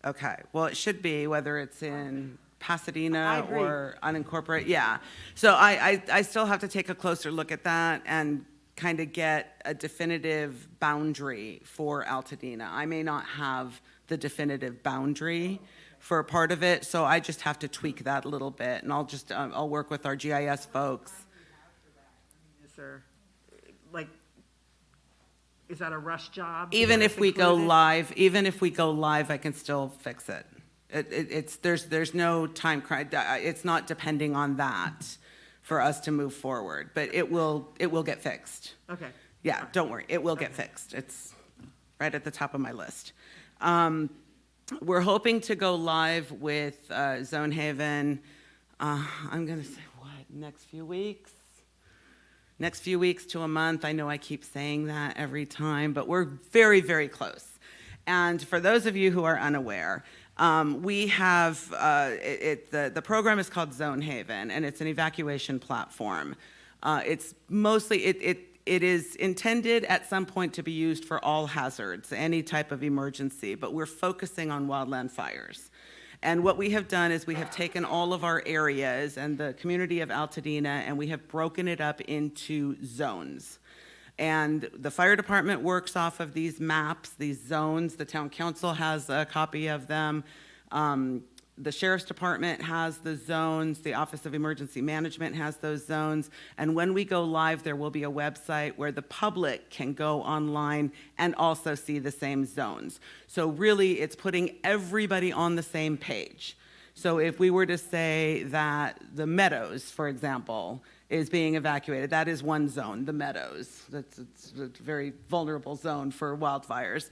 Okay. Well, it should be, whether it's in Pasadena or unincorporated. Yeah. So I still have to take a closer look at that and kind of get a definitive boundary for Altadena. I may not have the definitive boundary for a part of it, so I just have to tweak that a little bit, and I'll work with our GIS folks. Is there, like, is that a rush job? Even Is if that we go included? live, I can still fix it. There's no time it's not depending on that for us to move forward, but it will get fixed. Okay. Yeah, don't worry, it will get fixed. It's right at the top of my list. We're hoping to go live with Zone Haven, I'm gonna say, next few weeks? Next few weeks to a month. I know I keep saying that every time, but we're very, very close. And for those of you who are unaware, we have, the program is called Zone Haven, and it's an evacuation platform. It's mostly, it is intended at some point to be used for all hazards, any type of emergency, but we're focusing on wildland fires. And what we have done is we have taken all of our areas and the community of Altadena, and we have broken it up into zones. And the fire department works off of these maps, these zones. The town council has a copy of them. The sheriff's department has the zones. The Office of Emergency Management has those zones. And when we go live, there will be a website where the public can go online and also see the same zones. So really, it's putting everybody on the same page. So if we were to say that the Meadows, for example, is being evacuated, that is one zone, the Meadows. It's a very vulnerable zone for wildfires.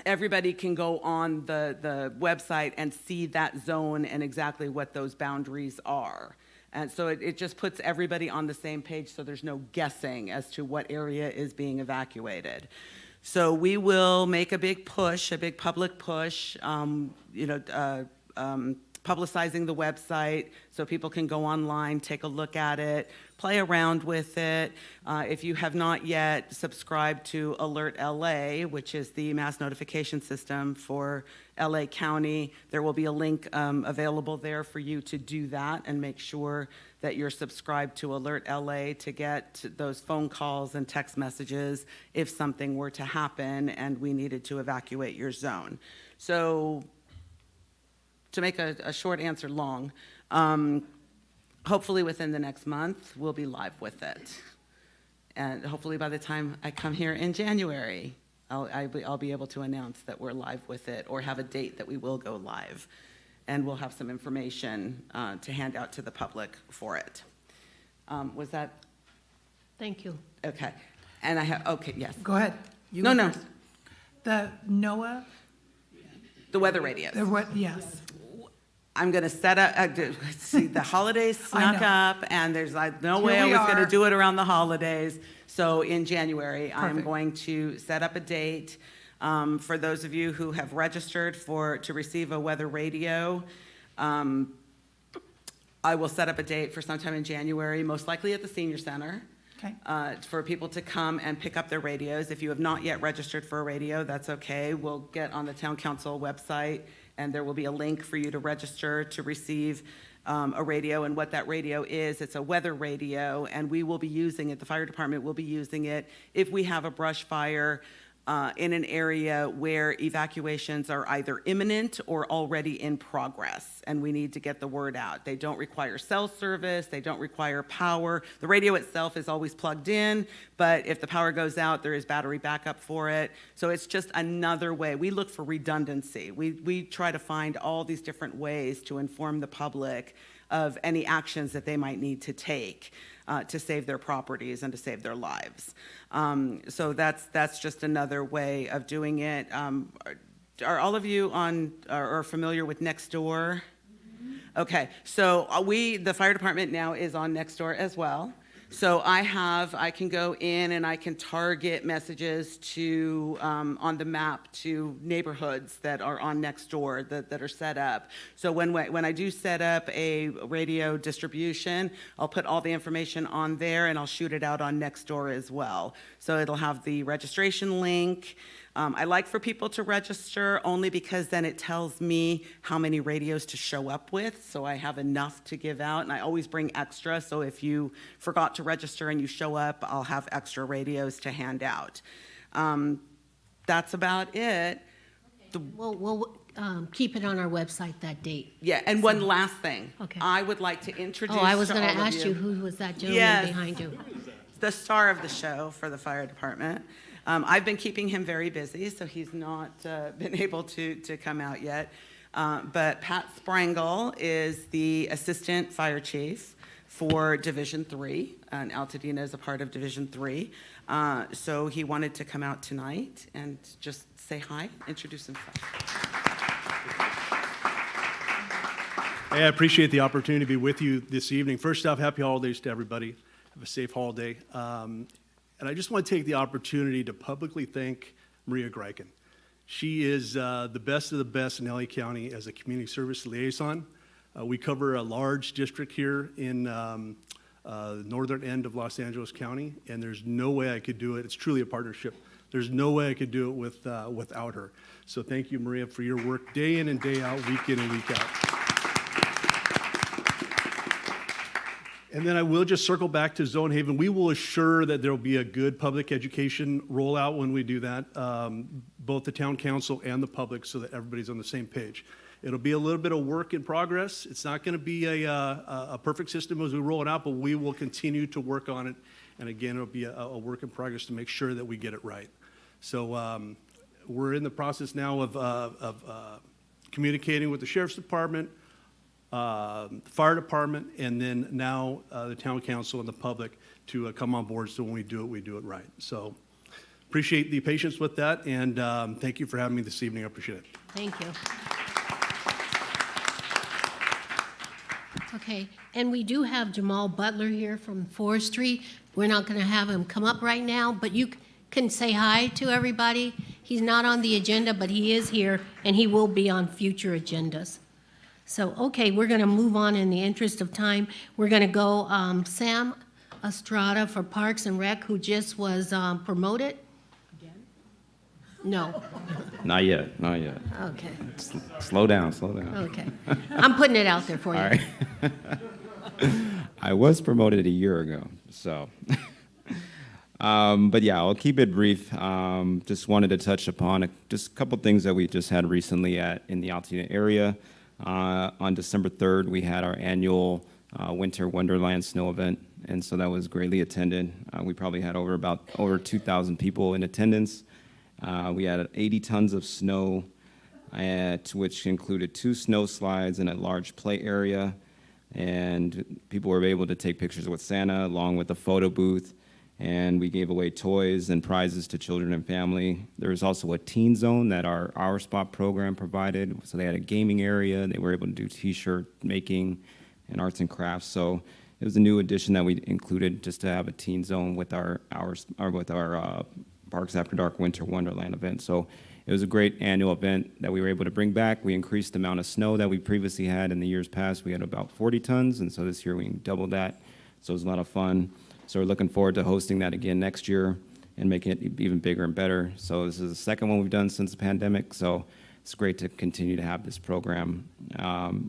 Everybody can go on the website and see that zone and exactly what those boundaries are. And so it just puts everybody on the same page, so there's no guessing as to what area is being evacuated. So we will make a big push, a big public push, publicizing the website so people can go online, take a look at it, play around with it. If you have not yet subscribed to Alert LA, which is the mass notification system for LA County, there will be a link available there for you to do that and make sure that you're subscribed to Alert LA to get those phone calls and text messages if something were to happen and we needed to evacuate your zone. So, to make a short answer long, hopefully within the next month, we'll be live with it. And hopefully by the time I come here in January, I'll be able to announce that we're live with it or have a date that we will go live. And we'll have some information to hand out to the public for it. Was that? Thank you. Okay. And I have, okay, yes. Go ahead. You No, go no. first. The NOAA, The weather radios. yes. I'm going to set up, see, the holidays snuck up, and there's like no way I Here we was going to are. do it around the holidays. So in January, I'm Perfect. going to set up a date. For those of you who have registered to receive a weather radio, I will set up a date for sometime in January, most likely at the senior center. Okay. For people to come and pick up their radios. If you have not yet registered for a radio, that's okay. We'll get on the town council website, and there will be a link for you to register to receive a radio. And what that radio is, it's a weather radio, and we will be using it, the fire department will be using it if we have a brush fire in an area where evacuations are either imminent or already in progress, and we need to get the word out. They don't require cell service, they don't require power. The radio itself is always plugged in, but if the power goes out, there is battery backup for it. So it's just another way. We look for redundancy. We try to find all these different ways to inform the public of any actions that they might need to take to save their properties and to save their lives. So that's just another way of doing it. Are all of you are familiar with Nextdoor? Okay, so the fire department now is on Nextdoor as well. So I can go in and I can target messages to, on the map to neighborhoods that are on Nextdoor that are set up. So when I do set up a radio distribution, I'll put all the information on there and I'll shoot it out on Nextdoor as well. So it'll have the registration link. I like for people to register only because then it tells me how many radios to show up with, so I have enough to give out, and I always bring extra, so if you forgot to to register and you show up, I'll have extra radios to hand out. That's about it. We'll keep it on our website that date. Yeah, and one last thing. Okay. I would like to introduce Oh, I was to going to all of ask you, who was that gentleman Yes. behind you? The star of the show for the fire department. I've been keeping him very busy, so he's not been able to come out yet. But Pat Sprangle is the assistant fire chief for Division 3, and Altadena is a part of Division 3. So he wanted to come out tonight and just say hi, introduce himself. Hey, I appreciate the opportunity to be with you this evening. First off, happy holidays to everybody. Have a safe holiday. And I just want to take the opportunity to publicly thank Maria Grycan. She is the best of the best in LA County as a community service liaison. We cover a large district here in the northern end of Los Angeles County, and there's no way I could do it. It's truly a partnership. There's no way I could do it without her. So thank you, Maria, for your work day in and day out, week in and week out. And then I will just circle back to Zone Haven. We will assure that there will be a good public education rollout when we do that, both the town council and the public, so that everybody's on the same page. It'll be a little bit of work in progress. It's not going to be a perfect system as we roll it out, but we will continue to work on it. And again, it'll be a work in progress to make sure that we get it right. So we're in the process now of communicating with the Sheriff's Department, the Fire Department, and then now the Town Council and the public to come on board, so when we do it right. So appreciate the patience with that, and thank you for having me this evening. I appreciate it. Thank you. Okay, and we do have Jamal Butler here from Forestry. We're not going to have him come up right now, but you can say hi to everybody. He's not on the agenda, but he is here, and he will be on future agendas. So, okay, we're going to move on in the interest of time. We're going to go Sam Estrada for Parks and Rec, who just was promoted. Again? No. Not yet, not yet. Okay. Slow down, slow down. Okay. I'm putting it out there for you. All right. I was promoted a year ago, so. But yeah, I'll keep it brief. Just wanted to touch upon just a couple things that we just had recently in the Altadena area. On December 3rd, we had our annual Winter Wonderland snow event, and so that was greatly attended. We probably had over 2,000 people in attendance. We had 80 tons of snow, which included 2 snow slides and a large play area, and people were able to take pictures with Santa along with a photo booth, and we gave away toys and prizes to children and family. There was also a teen zone that our Spot program provided, so they had a gaming area. They were able to do t-shirt making and arts and crafts. So it was a new addition that we included, just to have a teen zone with our Parks After Dark Winter Wonderland event. So it was a great annual event that we were able to bring back. We increased the amount of snow that we previously had in the years past. We had about 40 tons, and so this year we doubled that. So it was a lot of fun. So we're looking forward to hosting that again next year and making it even bigger and better. So this is the second one we've done since the pandemic, so it's great to continue to have this program.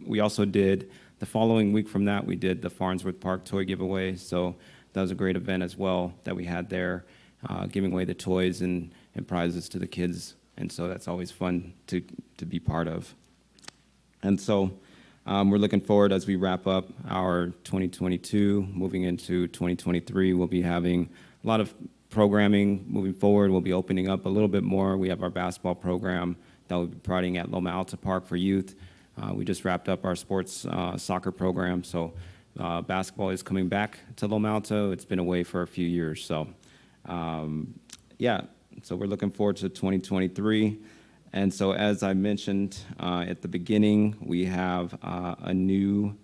We also did, the following week from that, we did the Farnsworth Park toy giveaway. So that was a great event as well that we had there, giving away the toys and prizes to the kids. And so that's always fun to be part of. And so we're looking forward as we wrap up our 2022, moving into 2023. We'll be having a lot of programming moving forward. We'll be opening up a little bit more. We have our basketball program that we'll be providing at Loma Alta Park for youth. We just wrapped up our sports soccer program, so basketball is coming back to Loma Alta. It's been away for a few years, so yeah. So we're looking forward to 2023. And so as I mentioned at the beginning, we have a new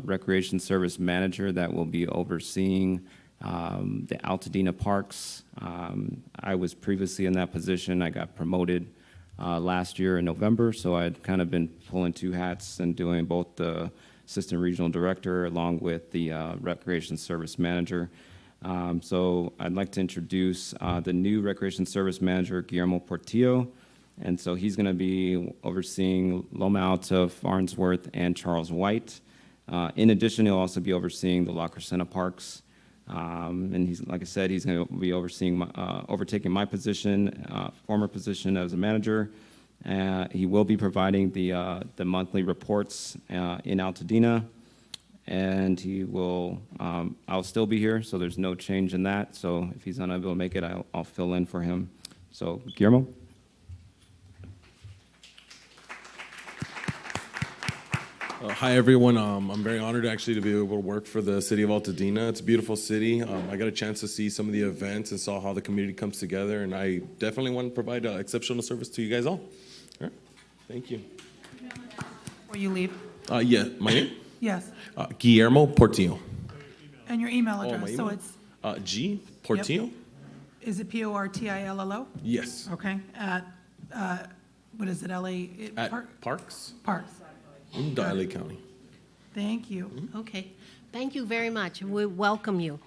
recreation service manager that will be overseeing the Altadena parks. I was previously in that position. I got promoted last year in November, so I'd kind of been pulling 2 hats and doing both the assistant regional director along with the recreation service manager. So I'd like to introduce the new recreation service manager, Guillermo Portillo. And so he's going to be overseeing Loma Alta, Farnsworth, and Charles White. In addition, he'll also be overseeing the La Crescenta parks. And he's, like I said, he's going to be overtaking my position, former position as a manager. He will be providing the monthly reports in Altadena, and he will. I'll still be here, so there's no change in that. So if he's unable to make it, I'll fill in for him. So Guillermo. Hi, everyone. I'm very honored actually to be able to work for the city of Altadena. It's a beautiful city. I got a chance to see some of the events and saw how the community comes together, and I definitely want to provide exceptional service to you guys all. All right. Thank you. Before you leave? Yeah, my name? Yes. Guillermo Portillo. And your email Oh, address? my So email? it's, G Portillo? is it Portillo? Yes. Okay, at, what is it, LA? At Parks? Parks. In LA County. Thank you. Okay, thank you very much. We welcome you.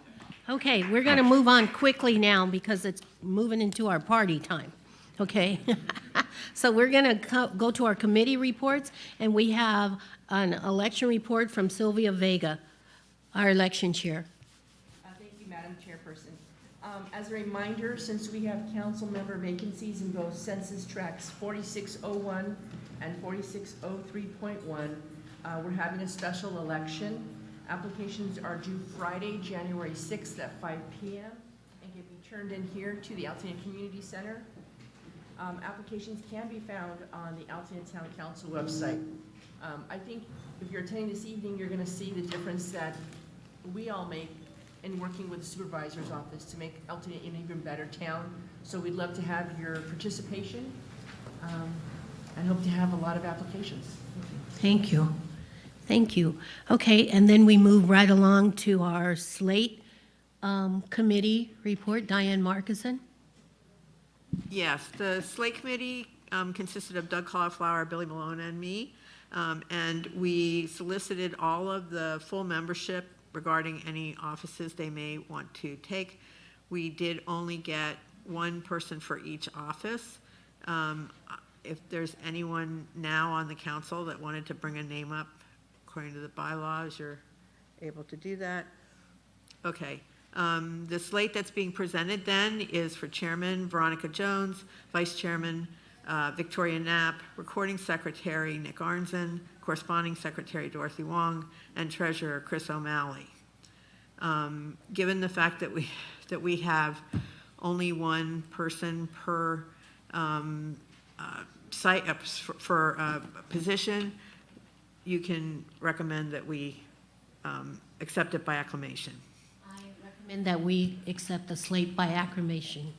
Okay, we're going to move on quickly now because it's moving into our party time. Okay, so we're going to go to our committee reports, and we have an election report from Sylvia Vega, our election chair. Thank you, Madam Chairperson. As a reminder, since we have council member vacancies in both census tracts 4601 and 4603.1, we're having a special election. Applications are due Friday, January 6th at 5 p.m. and can be turned in here to the Altadena Community Center. Applications can be found on the Altadena Town Council website. I think if you're attending this evening, you're going to see the difference that we all make in working with the supervisor's office to make Altadena an even better town. So we'd love to have your participation and hope to have a lot of applications. Thank you. Thank you. Okay, and then we move right along to our slate committee report. Diane Markison. Yes, the slate committee consisted of Doug Cauliflower, Billy Malone, and me. And we solicited all of the full membership regarding any offices they may want to take. We did only get one person for each office. If there's anyone now on the council that wanted to bring a name up, according to the bylaws, you're able to do that. Okay. The slate that's being presented then is for Chairman Veronica Jones, Vice Chairman Victoria Knapp, Recording Secretary Nic Arnzen, Corresponding Secretary Dorothy Wong, and Treasurer Chris O'Malley. Given the fact that we have only one person per site for position, you can recommend that we accept it by acclamation. And that we accept the slate by acclamation.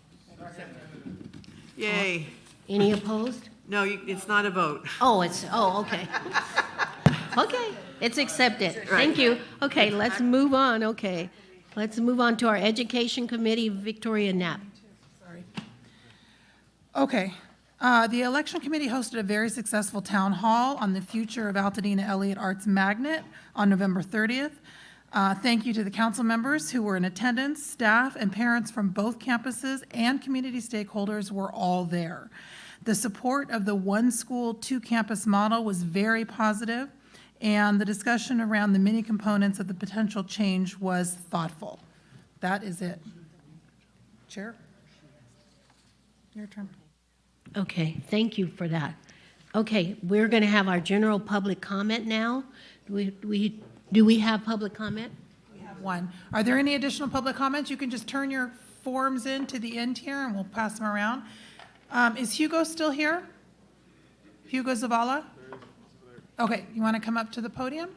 Yay. Any opposed? No, it's not a vote. Okay. Okay, it's accepted. Thank you. Okay, let's move on. Okay, let's move on to our Education Committee, Victoria Knapp. Sorry. Okay. The election committee hosted a very successful town hall on the future of Altadena Eliot Arts Magnet on November 30th. Thank you to the council members who were in attendance, staff, and parents from both campuses and community stakeholders were all there. The support of the one school, two campus model was very positive, and the discussion around the many components of the potential change was thoughtful. That is it. Chair? Your turn. Okay, thank you for that. Okay, we're going to have our general public comment now. Do we have public comment? We have one. Are there any additional public comments? You can just turn your forms in to the end here and we'll pass them around. Is Hugo still here? Hugo Zavala? Okay, you want to come up to the podium?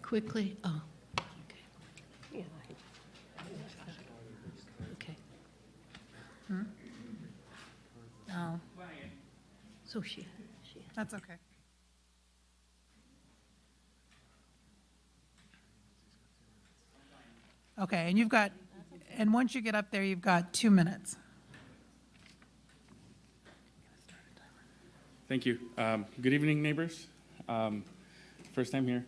Quickly, okay. Yeah. Okay. No. So she. That's okay. Okay, and once you get up there, you've got 2 minutes. Thank you. Good evening, neighbors. First time here.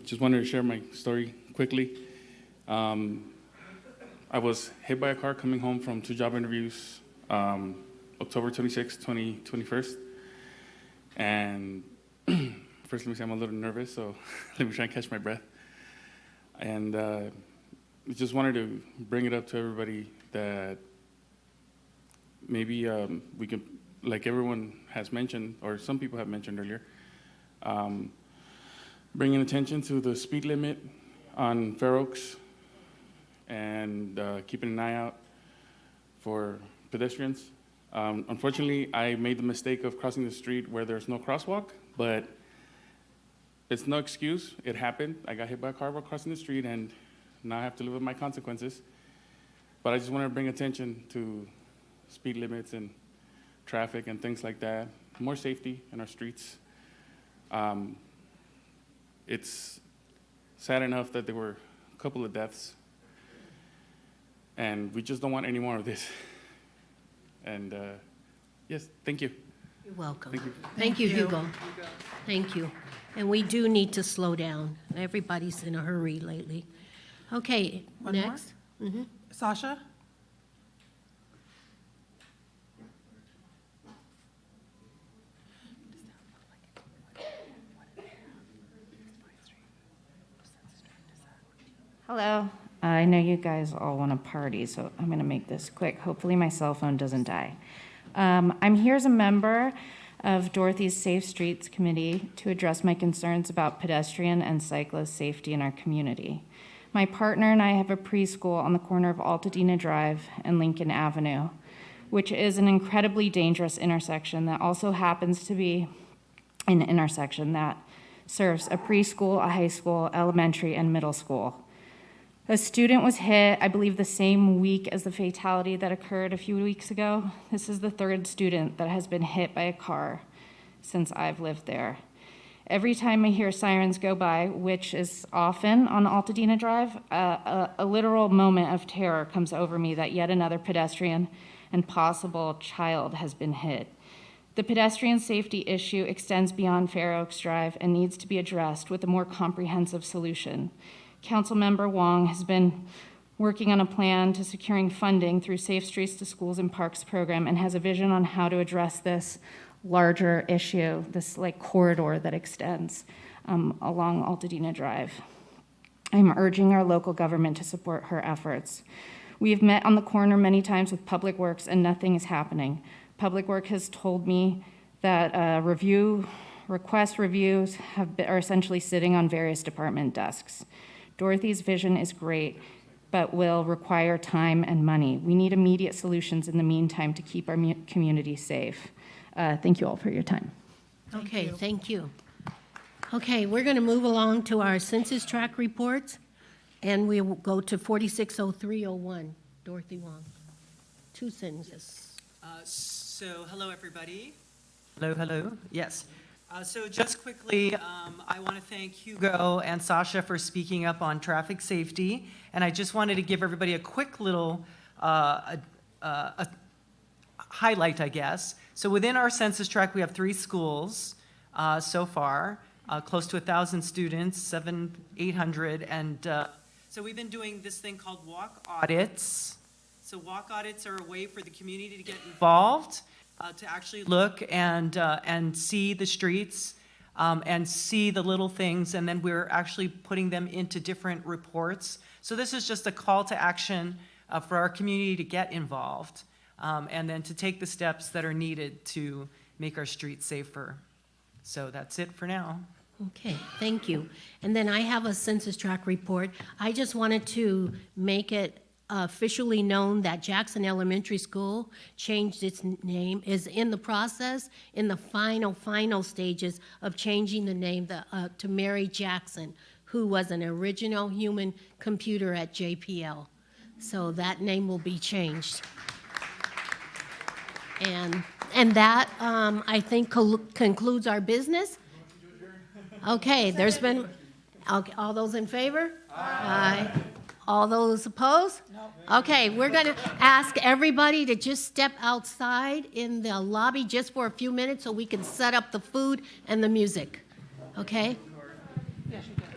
Just wanted to share my story quickly. I was hit by a car coming home from 2 job interviews, October 26, 2021. And first, let me say I'm a little nervous, so let me try and catch my breath. And just wanted to bring it up to everybody that maybe we can, like everyone has mentioned, or some people have mentioned earlier, bringing attention to the speed limit on Fair Oaks and keeping an eye out for pedestrians. Unfortunately, I made the mistake of crossing the street where there's no crosswalk, but it's no excuse. It happened. I got hit by a car while crossing the street, and now I have to live with my consequences. But I just want to bring attention to speed limits and traffic and things like that. More safety in our streets. It's sad enough that there were a couple of deaths, and we just don't want any more of this. And yes, thank you. You're welcome. Thank you. Thank you, Hugo. Thank you. And we do need to slow down. Everybody's in a hurry lately. Okay, One next. Mhm. Sasha? Hello. I know you guys all want to party, so I'm going to make this quick. Hopefully my cell phone doesn't die. I'm here as a member of Dorothy's Safe Streets Committee to address my concerns about pedestrian and cyclist safety in our community. My partner and I have a preschool on the corner of Altadena Drive and Lincoln Avenue, which is an incredibly dangerous intersection that also happens to be an intersection that serves a preschool, a high school, elementary, and middle school. A student was hit, I believe, the same week as the fatality that occurred a few weeks ago. This is the third student that has been hit by a car since I've lived there. Every time I hear sirens go by, which is often on Altadena Drive, a literal moment of terror comes over me that yet another pedestrian and possible child has been hit. The pedestrian safety issue extends beyond Fair Oaks Drive and needs to be addressed with a more comprehensive solution. Councilmember Wong has been working on a plan to securing funding through Safe Streets to Schools and Parks program and has a vision on how to address this larger issue, this corridor that extends along Altadena Drive. I'm urging our local government to support her efforts. We have met on the corner many times with Public Works and nothing is happening. Public Works has told me that request reviews are essentially sitting on various department desks. Dorothy's vision is great, but will require time and money. We need immediate solutions in the meantime to keep our community safe. Thank you all for your time. Okay, thank you. Okay, we're going to move along to our census tract reports, and we will go to 460301. Dorothy Wong. Two sentences. So, hello, everybody. Hello. Yes. So just quickly, I want to thank Hugo and Sasha for speaking up on traffic safety. And I just wanted to give everybody a quick little a highlight, I guess. So within our census tract, we have 3 schools so far, close to 1,000 students, 800. And so we've been doing this thing called walk audits. So walk audits are a way for the community to get involved. To actually look and see the streets and see the little things, and then we're actually putting them into different reports. So this is just a call to action for our community to get involved and then to take the steps that are needed to make our streets safer. So that's it for now. Okay, thank you. And then I have a census tract report. I just wanted to make it officially known that Jackson Elementary School changed its name, is in the process, in the final stages of changing the name to Mary Jackson, who was an original human computer at JPL. So that name will be changed. And that, I think, concludes our business. Okay, there's been, all those in favor? Aye. All those opposed? No. Okay, we're going to ask everybody to just step outside in the lobby just for a few minutes so we can set up the food and the music. Okay? Yes, you can.